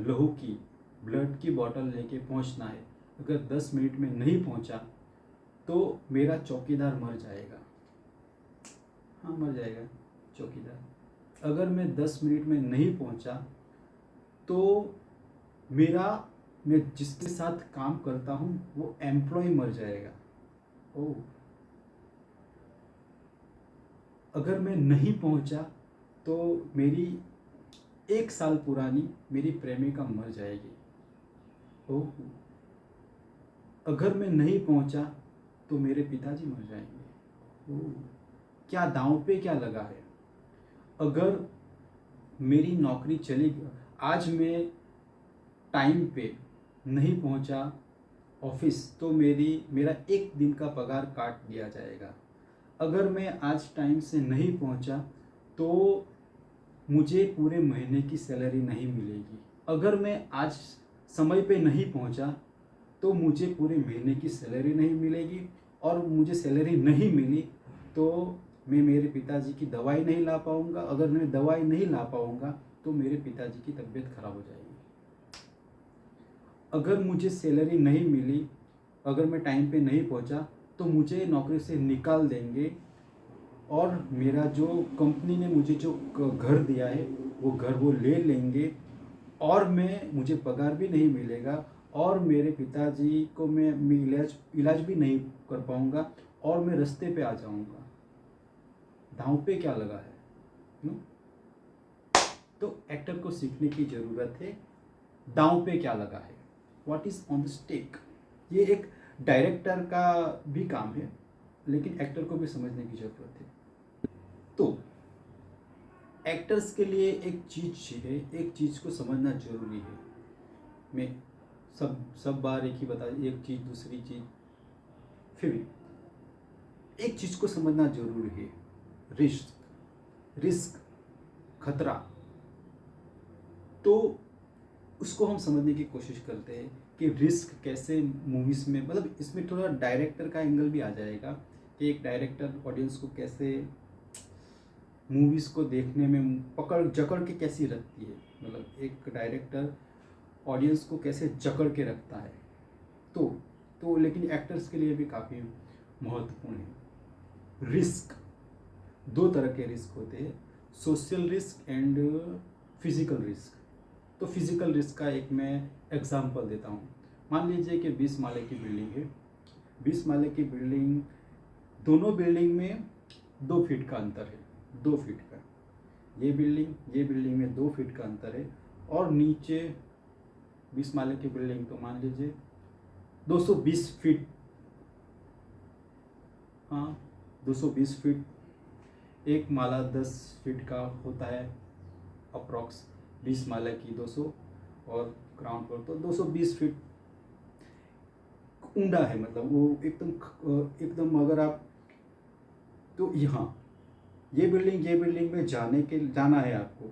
लहू की ब्लड की बोतल लेके पहुंचना है। अगर 10 मिनट में नहीं पहुंचा तो मेरा चौकीदार मर जाएगा। हाँ, मर जाएगा चौकीदार। अगर मैं 10 मिनट में नहीं पहुंचा तो मैं जिसके साथ काम करता हूँ वो एम्प्लॉय मर जाएगा। ओह, अगर मैं नहीं पहुंचा तो मेरी 1 साल पुरानी मेरी प्रेमिका मर जाएगी। ओह, अगर मैं नहीं पहुंचा तो मेरे पिताजी मर जाएंगे। ओह, क्या दांव पे क्या लगा है। अगर मेरी नौकरी चली गई, आज मैं टाइम पे नहीं पहुंचा ऑफिस तो मेरा एक दिन का पगार काट दिया जाएगा। अगर मैं आज टाइम से नहीं पहुंचा तो मुझे पूरे महीने की सैलरी नहीं मिलेगी। अगर मैं आज समय पे नहीं पहुंचा तो मुझे पूरे महीने की सैलरी नहीं मिलेगी, और मुझे सैलरी नहीं मिली तो मैं मेरे पिताजी की दवाई नहीं ला पाऊँगा। अगर मैं दवाई नहीं ला पाऊँगा तो मेरे पिताजी की तबीयत खराब हो जाएगी। अगर मुझे सैलरी नहीं मिली, अगर मैं टाइम पे नहीं पहुंचा तो मुझे नौकरी से निकाल देंगे, और मेरा जो कंपनी ने मुझे जो घर दिया है वो घर वो ले लेंगे, और मुझे पगार भी नहीं मिलेगा, और मेरे पिताजी को मैं इलाज भी नहीं कर पाऊँगा, और मैं रास्ते पे आ जाऊँगा। दांव पे क्या लगा है नो? तो एक्टर को सीखने की ज़रूरत है, दांव पे क्या लगा है, what is on the stake. ये एक डायरेक्टर का भी काम है, लेकिन एक्टर को भी समझने की ज़रूरत है। तो एक्टर्स के लिए एक चीज़ को समझना ज़रूरी है। मैं सब बार एक ही बता, एक चीज़ दूसरी चीज़, फिर भी एक चीज़ को समझना ज़रूरी है, रिस्क खतरा। तो उसको हम समझने की कोशिश करते हैं कि रिस्क कैसे मूवीज़ में, मतलब इसमें थोड़ा डायरेक्टर का एंगल भी आ जाएगा कि एक डायरेक्टर ऑडियंस को कैसे मूवीज़ को देखने में पकड़ जकड़ के कैसी रखती है, मतलब एक डायरेक्टर ऑडियंस को कैसे जकड़ के रखता है। तो लेकिन एक्टर्स के लिए भी काफ़ी महत्वपूर्ण है। रिस्क, दो तरह के रिस्क होते हैं, social risk and physical risk. तो फिजिकल रिस्क का एक मैं एग्जांपल देता हूँ। मान लीजिए कि 20 माले की बिल्डिंग है। 20 माले की बिल्डिंग, दोनों बिल्डिंग में 2 फीट का अंतर है, 2 फीट का। ये बिल्डिंग में 2 फीट का अंतर है, और नीचे 20 माले की बिल्डिंग तो मान लीजिए 220 फीट, हाँ 220 फीट। एक माला 10 फीट का होता है अप्रॉक्स, 20 माला की 200, और ग्राउंड फ्लोर तो 220 फीट ऊंडा है, मतलब वो एकदम अगर आप, तो यहाँ ये बिल्डिंग में जाना है आपको,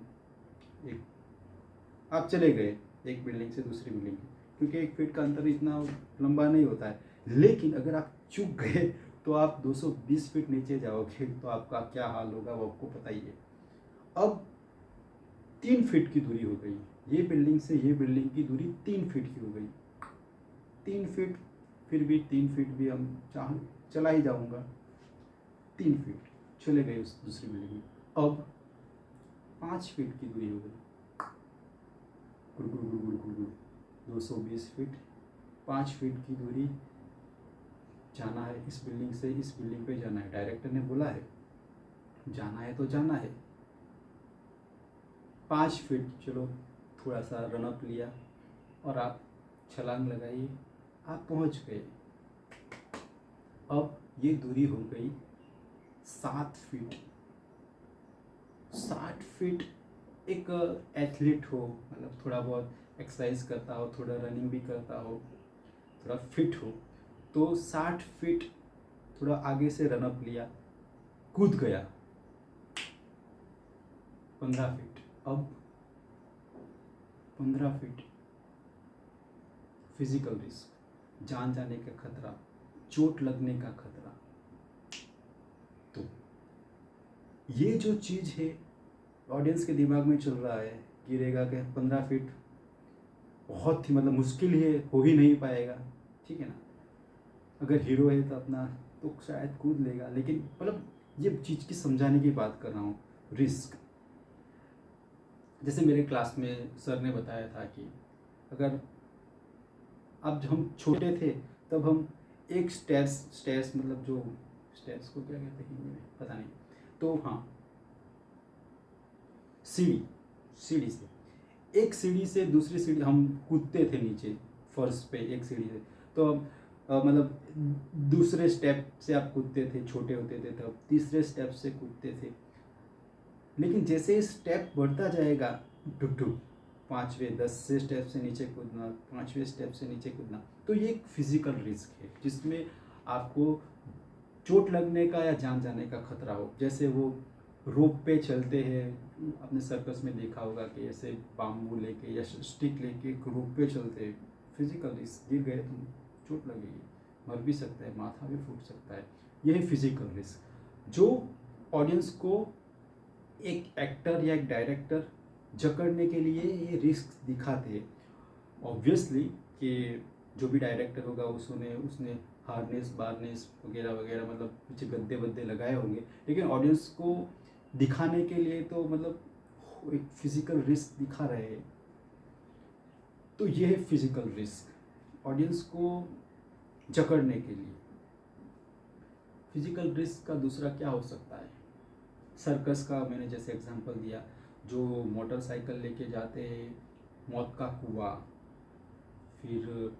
आप चले गए एक बिल्डिंग से दूसरी बिल्डिंग, क्योंकि 1 फीट का अंतर इतना लंबा नहीं होता है। लेकिन अगर आप चूक गए तो आप 220 फीट नीचे जाओगे तो आपका क्या हाल होगा वो आपको पता ही है। अब 3 फीट की दूरी हो गई, ये बिल्डिंग से ये बिल्डिंग की दूरी 3 फीट की हो गई। 3 फीट, फिर भी 3 फीट भी हम चला ही जाऊंगा, 3 फीट चले गए उस दूसरी बिल्डिंग में। अब 5 फीट की दूरी हो गई, 220 फीट, 5 फीट की दूरी जाना है, इस बिल्डिंग से इस बिल्डिंग पे जाना है। डायरेक्टर ने बोला है जाना है तो जाना है। 5 फीट, चलो थोड़ा सा रनअप लिया और आप छलांग लगाइए, आप पहुंच गए। अब ये दूरी हो गई 7 फीट। 7 फीट एक एथलीट हो, मतलब थोड़ा बहुत एक्सरसाइज करता हो, थोड़ा रनिंग भी करता हो, थोड़ा फिट हो, तो 60 फीट थोड़ा आगे से रनअप लिया, कूद गया 15 फीट। अब 15 फीट फिजिकल रिस्क, जान जाने का खतरा, चोट लगने का खतरा। तो ये जो चीज़ है ऑडियंस के दिमाग में चल रहा है, गिरेगा कि 15 फीट बहुत ही मतलब मुश्किल है, हो ही नहीं पाएगा, ठीक है ना। अगर हीरो है तो अपना तो शायद कूद लेगा, लेकिन मतलब ये चीज़ की समझाने की बात कर रहा हूँ। रिस्क, जैसे मेरे क्लास में सर ने बताया था कि अगर अब जब हम छोटे थे तब हम एक स्टेयर्स मतलब जो स्टेयर्स को क्या कहते हैं हिंदी में पता नहीं, तो हाँ सीढ़ी से एक सीढ़ी से दूसरी सीढ़ी हम कूदते थे नीचे फर्श पे, एक सीढ़ी से। तो मतलब दूसरे स्टेप से आप कूदते थे, छोटे होते थे तब तीसरे स्टेप से कूदते थे, लेकिन जैसे ही स्टेप बढ़ता जाएगा डुक डुक 5वें 10वें स्टेप से नीचे कूदना, 5वें स्टेप से नीचे कूदना, तो ये एक फिजिकल रिस्क है जिसमें आपको चोट लगने का या जान जाने का खतरा हो। जैसे वो रोप पे चलते हैं, आपने सर्कस में देखा होगा कि ऐसे बाम्बू लेके या स्टिक लेके रोप पे चलते हैं, फिजिकल रिस्क, गिर गए तुम चोट लगेगी, मर भी सकता है, माथा भी फूट सकता है, यही फिजिकल रिस्क जो ऑडियंस को एक एक्टर या एक डायरेक्टर जकड़ने के लिए ये रिस्क दिखाते हैं। ऑब्वियसली कि जो भी डायरेक्टर होगा उसने हार्नेस बारनेस वगैरह वगैरह मतलब पीछे गद्दे वद्दे लगाए होंगे, लेकिन ऑडियंस को दिखाने के लिए तो मतलब एक फिजिकल रिस्क दिखा रहे हैं। तो ये है फिजिकल रिस्क ऑडियंस को जकड़ने के लिए। फिजिकल रिस्क का दूसरा क्या हो सकता है? सर्कस का मैंने जैसे एग्जांपल दिया, जो मोटरसाइकिल लेके जाते हैं, मौत का कुआं, फिर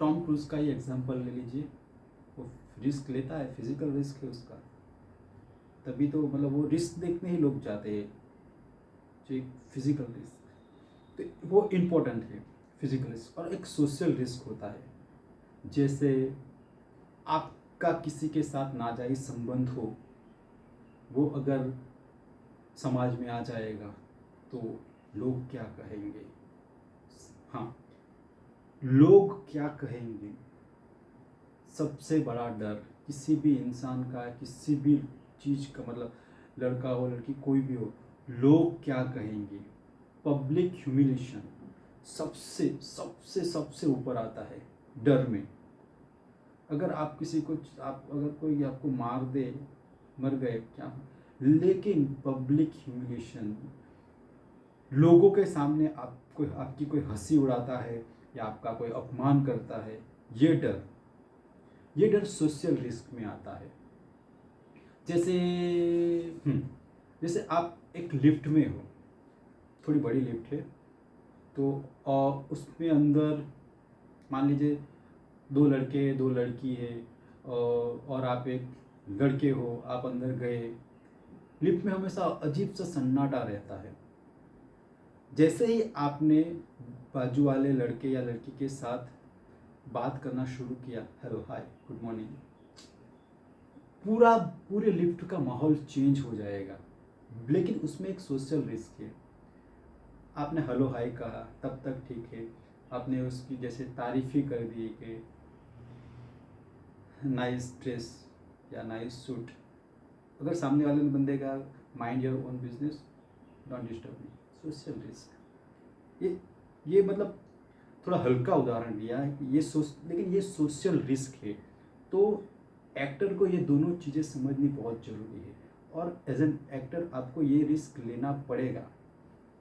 टॉम क्रूज का ही एग्जांपल ले लीजिए, वो रिस्क लेता है, फिजिकल रिस्क है उसका, तभी तो मतलब वो रिस्क देखने ही लोग जाते हैं, जो एक फिजिकल रिस्क, तो वो इम्पोर्टेंट है फिजिकल रिस्क। और एक सोशल रिस्क होता है, जैसे आपका किसी के साथ नाजायज़ संबंध हो, वो अगर समाज में आ जाएगा तो लोग क्या कहेंगे। हाँ, लोग क्या कहेंगे सबसे बड़ा डर किसी भी इंसान का, किसी भी चीज़ का, मतलब लड़का हो लड़की कोई भी हो, लोग क्या कहेंगे, पब्लिक ह्यूमिलेशन सबसे सबसे सबसे ऊपर आता है डर में। अगर आप किसी को अगर कोई आपको मार दे, मर गए क्या, लेकिन पब्लिक ह्यूमिलेशन, लोगों के सामने आपकी कोई हंसी उड़ाता है या आपका कोई अपमान करता है, ये डर सोशल रिस्क में आता है। जैसे आप एक लिफ्ट में हो, थोड़ी बड़ी लिफ्ट है, तो उसमें अंदर मान लीजिए 2 लड़के 2 लड़की है, और आप एक लड़के हो, आप अंदर गए, लिफ्ट में हमेशा अजीब सा सन्नाटा रहता है। जैसे ही आपने बाजू वाले लड़के या लड़की के साथ बात करना शुरू किया, हेलो हाय गुड मॉर्निंग, पूरे लिफ्ट का माहौल चेंज हो जाएगा। लेकिन उसमें एक सोशल रिस्क है। आपने हेलो हाय कहा तब तक ठीक है, आपने उसकी जैसे तारीफ ही कर दी कि नाइस ड्रेस या नाइस सूट, अगर सामने वाले बंदे का mind your own business, don't disturb me, social risk. ये मतलब थोड़ा हल्का उदाहरण दिया है कि लेकिन ये सोशल रिस्क है। तो एक्टर को ये दोनों चीज़ें समझनी बहुत ज़रूरी है, और एज एन एक्टर आपको ये रिस्क लेना पड़ेगा।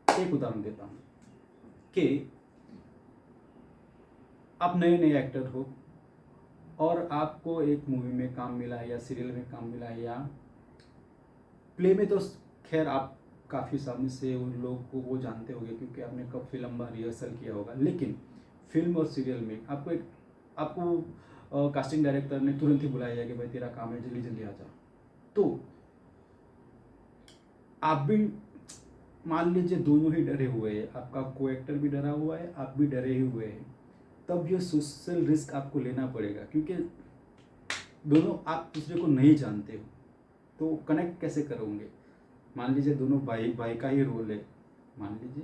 एक उदाहरण देता हूँ कि आप नए नए एक्टर हो और आपको एक मूवी में काम मिला है या सीरियल में काम मिला है या प्ले में, तो खैर आप काफ़ी सामने से उन लोग को वो जानते होंगे क्योंकि आपने कब फिल्म का रिहर्सल किया होगा। लेकिन फिल्म और सीरियल में आपको कास्टिंग डायरेक्टर ने तुरंत ही बुलाया है कि भाई तेरा काम है, जल्दी जल्दी आ जा। तो आप भी मान लीजिए दोनों ही डरे हुए हैं, आपका को एक्टर भी डरा हुआ है, आप भी डरे ही हुए हैं, तब ये सोशल रिस्क आपको लेना पड़ेगा, क्योंकि दोनों आप दूसरे को नहीं जानते हो, तो कनेक्ट कैसे करोगे। मान लीजिए दोनों भाई का ही रोल है, मान लीजिए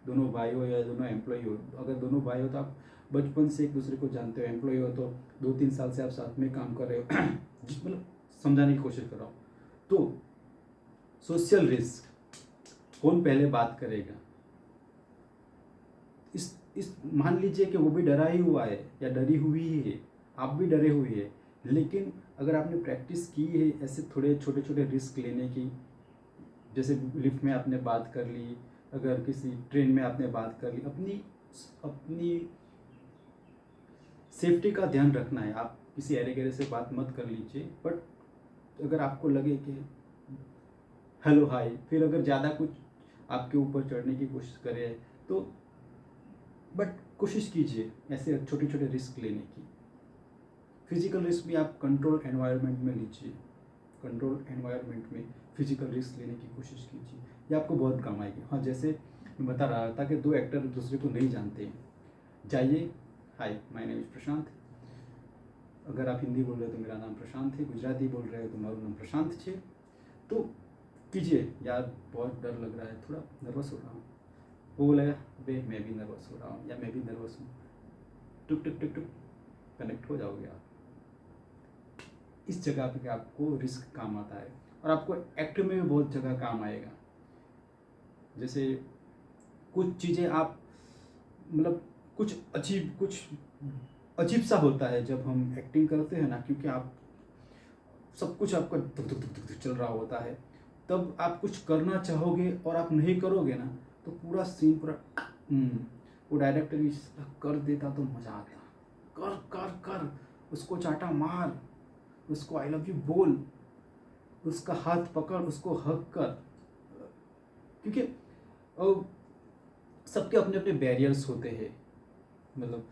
दोनों भाई हो या दोनों एम्प्लॉय हो, अगर दोनों भाई हो तो आप बचपन से एक दूसरे को जानते हो, एम्प्लॉय हो तो 2-3 साल से आप साथ में काम कर रहे हो, मतलब समझाने की कोशिश कर रहा हूँ। तो सोशल रिस्क, कौन पहले बात करेगा, इस मान लीजिए कि वो भी डरा ही हुआ है या डरी हुई ही है, आप भी डरे हुए हैं, लेकिन अगर आपने प्रैक्टिस की है ऐसे थोड़े छोटे छोटे रिस्क लेने की, जैसे लिफ्ट में आपने बात कर ली, अगर किसी ट्रेन में आपने बात कर ली, अपनी सेफ्टी का ध्यान रखना है। आप किसी अरे गहरे से बात मत कर लीजिए, बट अगर आपको लगे कि हेलो हाय, फिर अगर ज़्यादा कुछ आपके ऊपर चढ़ने की कोशिश करे तो बट कोशिश कीजिए ऐसे छोटे छोटे रिस्क लेने की। फिजिकल रिस्क भी आप कंट्रोल एनवायरनमेंट में लीजिए, कंट्रोल एनवायरनमेंट में फिजिकल रिस्क लेने की कोशिश कीजिए, ये आपको बहुत काम आएगी। हाँ, जैसे मैं बता रहा था कि 2 एक्टर एक दूसरे को नहीं जानते हैं, जाइए, हाय माय नेम इज़ प्रशांत, अगर आप हिंदी बोल रहे हो तो मेरा नाम प्रशांत है, गुजराती बोल रहे हो तो मेरा नाम प्रशांत है, तो कीजिए। यार बहुत डर लग रहा है, थोड़ा नर्वस हो रहा हूँ, वो बोला बे मैं भी नर्वस हो रहा हूँ या मैं भी नर्वस हूँ, टुक टुक टुक टुक कनेक्ट हो जाओगे आप। इस जगह पे आपको रिस्क काम आता है, और आपको एक्ट में भी बहुत जगह काम आएगा। जैसे कुछ चीज़ें आप मतलब कुछ अजीब सा होता है जब हम एक्टिंग करते हैं ना, क्योंकि आप सब कुछ आपका धुक धुक धुक धुक चल रहा होता है, तब आप कुछ करना चाहोगे और आप नहीं करोगे ना, तो पूरा सीन पूरा वो डायरेक्टर भी कर देता तो मज़ा आता, कर कर कर उसको चाटा मार, उसको आई लव यू बोल, उसका हाथ पकड़, उसको हक कर, क्योंकि सबके अपने अपने बैरियर्स होते हैं। मतलब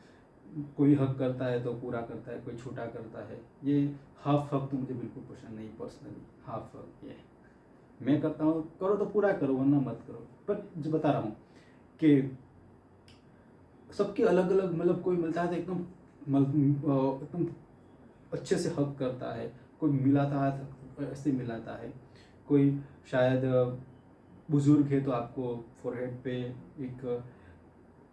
कोई हक करता है तो पूरा करता है, कोई छोटा करता है। ये हाफ हक तो मुझे बिल्कुल पसंद नहीं पर्सनली, हाफ हक ये मैं करता हूँ, करो तो पूरा करो वरना मत करो। पर जो बता रहा हूँ कि सबके अलग अलग, मतलब कोई मिलता है तो एकदम अच्छे से हक करता है, कोई मिलाता है तो ऐसे मिलाता है, कोई शायद बुजुर्ग है तो आपको फोरहेड पे एक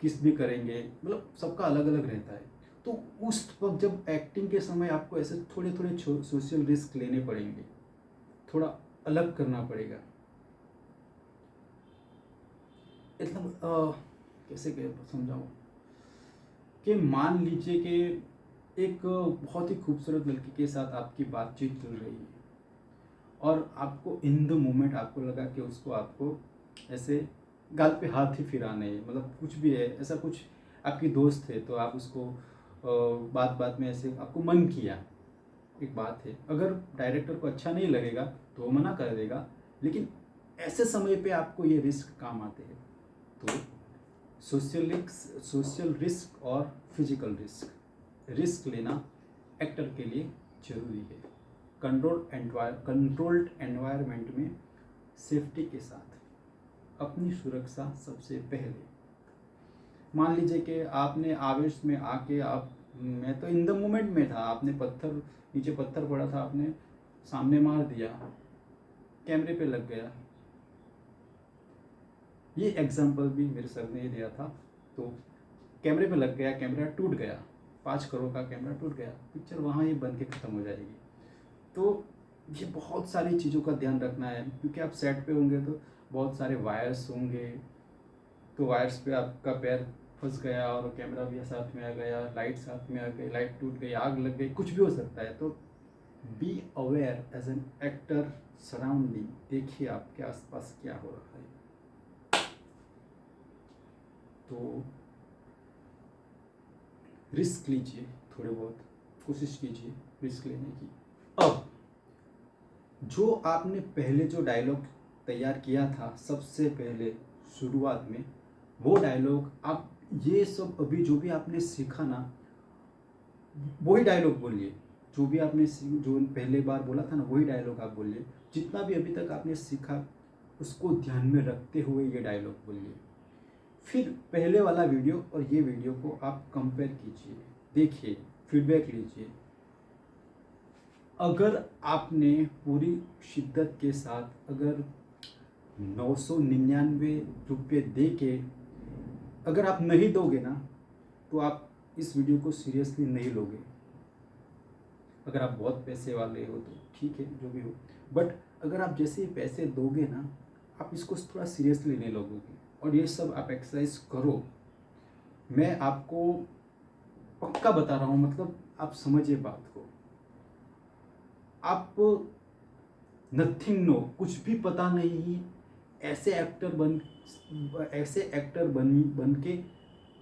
किस भी करेंगे, मतलब सबका अलग अलग रहता है। तो उस वक्त जब एक्टिंग के समय आपको ऐसे थोड़े थोड़े सोशल रिस्क लेने पड़ेंगे, थोड़ा अलग करना पड़ेगा। एकदम कैसे समझाऊँ कि मान लीजिए कि एक बहुत ही खूबसूरत लड़की के साथ आपकी बातचीत चल रही है और आपको इन द मोमेंट आपको लगा कि उसको आपको ऐसे गाल पे हाथ ही फिराने है, मतलब कुछ भी है ऐसा, कुछ आपकी दोस्त है तो आप उसको बात बात में ऐसे आपको मन किया, एक बात है। अगर डायरेक्टर को अच्छा नहीं लगेगा तो वो मना कर देगा, लेकिन ऐसे समय पे आपको ये रिस्क काम आते हैं। तो सोशल रिस्क और फिजिकल रिस्क लेना एक्टर के लिए जरूरी है। कंट्रोल्ड एनवायरनमेंट में सेफ्टी के साथ अपनी सुरक्षा सबसे पहले। मान लीजिए कि आपने आवेश में आके मैं तो इन द मोमेंट में था, आपने नीचे पत्थर पड़ा था, आपने सामने मार दिया, कैमरे पे लग गया। ये एग्जांपल भी मेरे सर ने दिया था, तो कैमरे पे लग गया, कैमरा टूट गया, 5 करोड़ का कैमरा टूट गया, पिक्चर वहाँ ही बन के ख़त्म हो जाएगी। तो ये बहुत सारी चीज़ों का ध्यान रखना है, क्योंकि आप सेट पे होंगे तो बहुत सारे वायर्स होंगे, तो वायर्स पे आपका पैर फंस गया और कैमरा भी साथ में आ गया, लाइट साथ में आ गई, लाइट टूट गई, आग लग गई, कुछ भी हो सकता है। तो be aware as an actor surrounding, देखिए आपके आसपास क्या हो रहा है। तो रिस्क लीजिए, थोड़े बहुत कोशिश कीजिए रिस्क लेने की। अब जो आपने पहले जो डायलॉग तैयार किया था सबसे पहले शुरुआत में, वो डायलॉग आप ये सब अभी जो भी आपने सीखा ना, वही डायलॉग बोलिए। जो भी आपने जो पहले बार बोला था ना, वही डायलॉग आप बोलिए। जितना भी अभी तक आपने सीखा उसको ध्यान में रखते हुए ये डायलॉग बोलिए। फिर पहले वाला वीडियो और ये वीडियो को आप कंपेयर कीजिए, देखिए, फीडबैक लीजिए। अगर आपने पूरी शिद्दत के साथ अगर 999 रुपये दे के अगर आप नहीं दोगे ना, तो आप इस वीडियो को सीरियसली नहीं लोगे। अगर आप बहुत पैसे वाले हो तो ठीक है, जो भी हो, बट अगर आप जैसे ही पैसे दोगे ना, आप इसको थोड़ा सीरियसली नहीं लोगे। और ये सब आप एक्सरसाइज करो, मैं आपको पक्का बता रहा हूँ, मतलब आप समझिए बात को। आप नथिंग नो, कुछ भी पता नहीं, ऐसे एक्टर बन के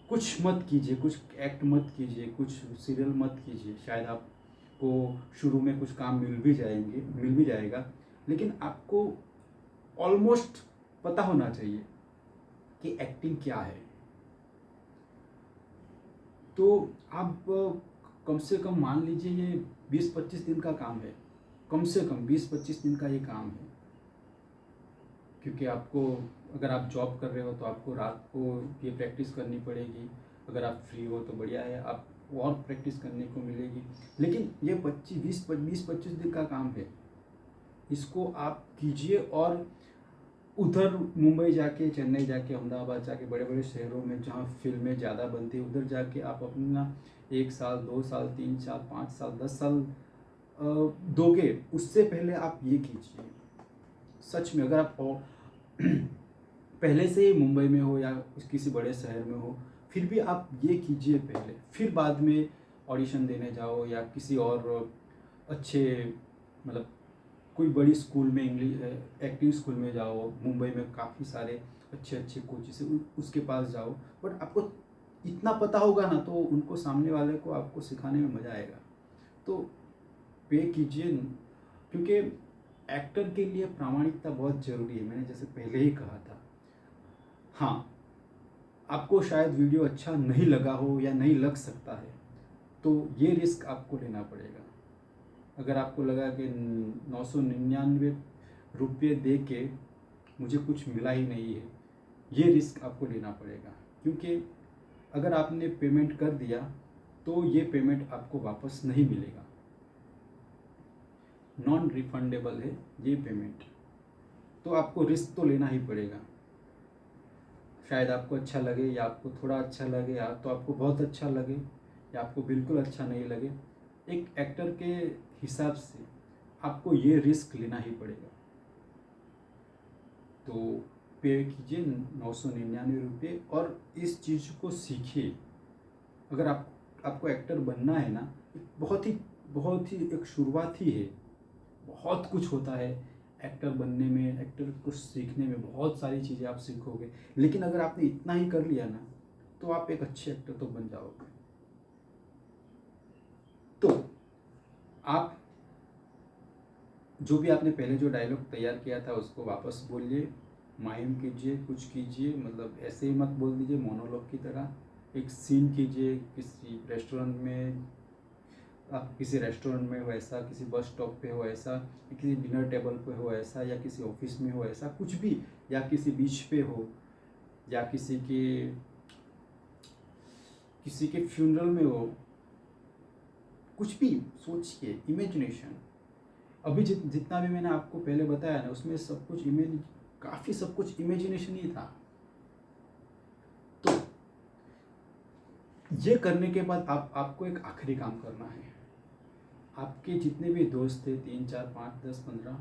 कुछ मत कीजिए, कुछ एक्ट मत कीजिए, कुछ सीरियल मत कीजिए। शायद आपको शुरू में कुछ काम मिल भी जाएगा, लेकिन आपको ऑलमोस्ट पता होना चाहिए कि एक्टिंग क्या है। तो आप कम से कम मान लीजिए ये 20-25 दिन का काम है, कम से कम 20-25 दिन का ये काम है। क्योंकि आपको, अगर आप जॉब कर रहे हो तो आपको रात को ये प्रैक्टिस करनी पड़ेगी, अगर आप फ्री हो तो बढ़िया है, आप और प्रैक्टिस करने को मिलेगी। लेकिन ये 20-25 दिन का काम है, इसको आप कीजिए। और उधर मुंबई जाके, चेन्नई जाके, अहमदाबाद जाके, बड़े बड़े शहरों में जहाँ फिल्में ज़्यादा बनती है, उधर जाके आप अपना 1 साल, 2 साल, 3 साल, 5 साल, 10 साल दोगे। उससे पहले आप ये कीजिए। सच में अगर आप पहले से ही मुंबई में हो या किसी बड़े शहर में हो, फिर भी आप ये कीजिए पहले, फिर बाद में ऑडिशन देने जाओ या किसी और अच्छे, मतलब कोई बड़ी स्कूल में, इंग्लिश एक्टिंग स्कूल में जाओ। मुंबई में काफ़ी सारे अच्छे अच्छे कोचेस हैं, उसके पास जाओ। बट आपको इतना पता होगा ना, तो उनको, सामने वाले को आपको सिखाने में मज़ा आएगा। तो पे कीजिए, क्योंकि एक्टर के लिए प्रामाणिकता बहुत ज़रूरी है, मैंने जैसे पहले ही कहा था। हाँ, आपको शायद वीडियो अच्छा नहीं लगा हो या नहीं लग सकता है, तो ये रिस्क आपको लेना पड़ेगा। अगर आपको लगा कि 999 रुपये दे के मुझे कुछ मिला ही नहीं है, ये रिस्क आपको लेना पड़ेगा। क्योंकि अगर आपने पेमेंट कर दिया तो ये पेमेंट आपको वापस नहीं मिलेगा, नॉन रिफंडेबल है ये पेमेंट। तो आपको रिस्क तो लेना ही पड़ेगा। शायद आपको अच्छा लगे या आपको थोड़ा अच्छा लगे, या तो आपको बहुत अच्छा लगे या आपको बिल्कुल अच्छा नहीं लगे। एक एक्टर के हिसाब से आपको ये रिस्क लेना ही पड़ेगा। तो पे कीजिए 999 रुपये और इस चीज़ को सीखिए। अगर आपको एक्टर बनना है ना, बहुत ही एक शुरुआत ही है। बहुत कुछ होता है एक्टर बनने में, एक्टर को सीखने में बहुत सारी चीज़ें आप सीखोगे। लेकिन अगर आपने इतना ही कर लिया ना, तो आप एक अच्छे एक्टर तो बन जाओगे। तो आप जो भी आपने पहले जो डायलॉग तैयार किया था उसको वापस बोलिए, माइम कीजिए, कुछ कीजिए। मतलब ऐसे ही मत बोल दीजिए मोनोलॉग की तरह। एक सीन कीजिए किसी रेस्टोरेंट में, आप किसी रेस्टोरेंट में हो ऐसा, किसी बस स्टॉप पे हो ऐसा, किसी डिनर टेबल पे हो ऐसा, या किसी ऑफिस में हो ऐसा, कुछ भी, या किसी बीच पे हो, या किसी के फ्यूनरल में हो। कुछ भी सोचिए, इमेजिनेशन। अभी जितना भी मैंने आपको पहले बताया ना, उसमें सब कुछ काफ़ी सब कुछ इमेजिनेशन ही था। तो ये करने के बाद आपको एक आखिरी काम करना है। आपके जितने भी दोस्त थे, 3, 4, 5, 10, 15,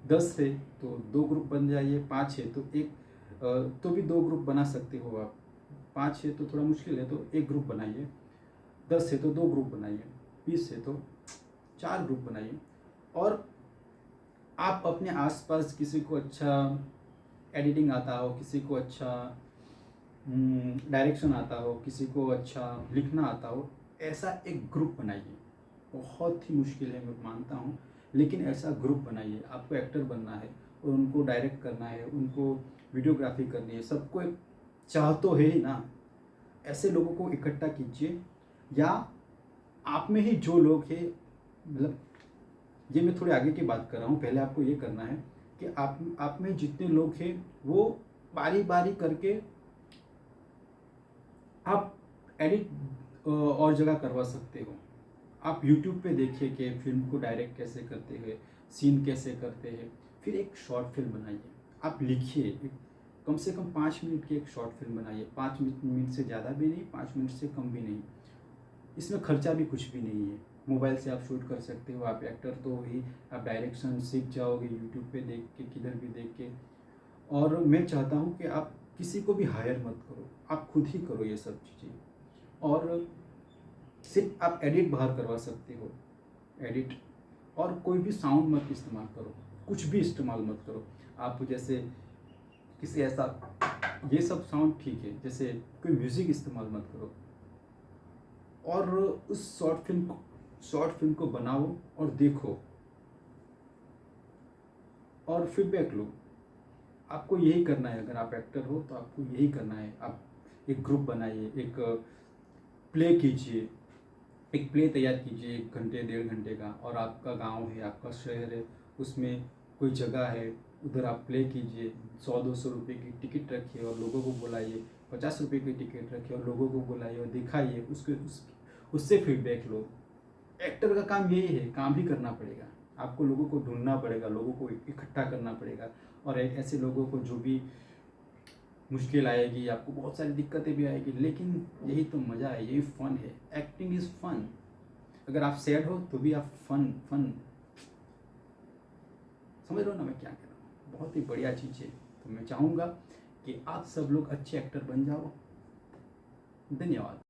10 है तो 2 ग्रुप बन जाइए, 5 है तो तो भी 2 ग्रुप बना सकते हो आप। 5 है तो थोड़ा मुश्किल है तो 1 ग्रुप बनाइए, 10 है तो 2 ग्रुप बनाइए, 20 है तो 4 ग्रुप बनाइए। और आप अपने आसपास किसी को अच्छा एडिटिंग आता हो, किसी को अच्छा डायरेक्शन आता हो, किसी को अच्छा लिखना आता हो, ऐसा एक ग्रुप बनाइए। बहुत ही मुश्किल है, मैं मानता हूँ, लेकिन ऐसा ग्रुप बनाइए। आपको एक्टर बनना है और उनको डायरेक्ट करना है, उनको वीडियोग्राफी करनी है, सबको एक चाह तो है ही ना। ऐसे लोगों को इकट्ठा कीजिए, या आप में ही जो लोग हैं, मतलब ये मैं थोड़े आगे की बात कर रहा हूँ, पहले आपको ये करना है कि आप में जितने लोग हैं वो बारी बारी करके आप एडिट और जगह करवा सकते हो। आप YouTube पे देखिए कि फिल्म को डायरेक्ट कैसे करते हैं, सीन कैसे करते हैं, फिर एक शॉर्ट फिल्म बनाइए। आप लिखिए, कम से कम 5 मिनट की एक शॉर्ट फिल्म बनाइए। 5 मिनट से ज़्यादा भी नहीं, 5 मिनट से कम भी नहीं। इसमें खर्चा भी कुछ भी नहीं है, मोबाइल से आप शूट कर सकते हो। आप एक्टर तो ही, आप डायरेक्शन सीख जाओगे YouTube पे देख के, किधर भी देख के। और मैं चाहता हूँ कि आप किसी को भी हायर मत करो, आप खुद ही करो ये सब चीज़ें। और सिर्फ आप एडिट बाहर करवा सकते हो, एडिट। और कोई भी साउंड मत इस्तेमाल करो, कुछ भी इस्तेमाल मत करो। आप जैसे किसी ऐसा, ये सब साउंड ठीक है, जैसे कोई म्यूज़िक इस्तेमाल मत करो। और उस शॉर्ट फिल्म को बनाओ और देखो और फीडबैक लो। आपको यही करना है, अगर आप एक्टर हो तो आपको यही करना है। आप एक ग्रुप बनाइए, एक प्ले कीजिए, एक प्ले तैयार कीजिए 1 घंटे 1.5 घंटे का, और आपका गांव है, आपका शहर है, उसमें कोई जगह है, उधर आप प्ले कीजिए। 100-200 रुपये की टिकट रखिए और लोगों को बुलाइए, 50 रुपये की टिकट रखिए और लोगों को बुलाइए और दिखाइए, उससे फीडबैक लो। एक्टर का काम यही है, काम ही करना पड़ेगा आपको, लोगों को ढूंढना पड़ेगा, लोगों को इकट्ठा करना पड़ेगा, और ऐसे लोगों को जो भी मुश्किल आएगी, आपको बहुत सारी दिक्कतें भी आएगी, लेकिन यही तो मज़ा है, यही फ़न है। Acting is fun. अगर आप सैड हो तो भी आप फन समझ रहे हो ना मैं क्या कह रहा हूँ? बहुत ही बढ़िया चीज़ है। तो मैं चाहूँगा कि आप सब लोग अच्छे एक्टर बन जाओ। धन्यवाद।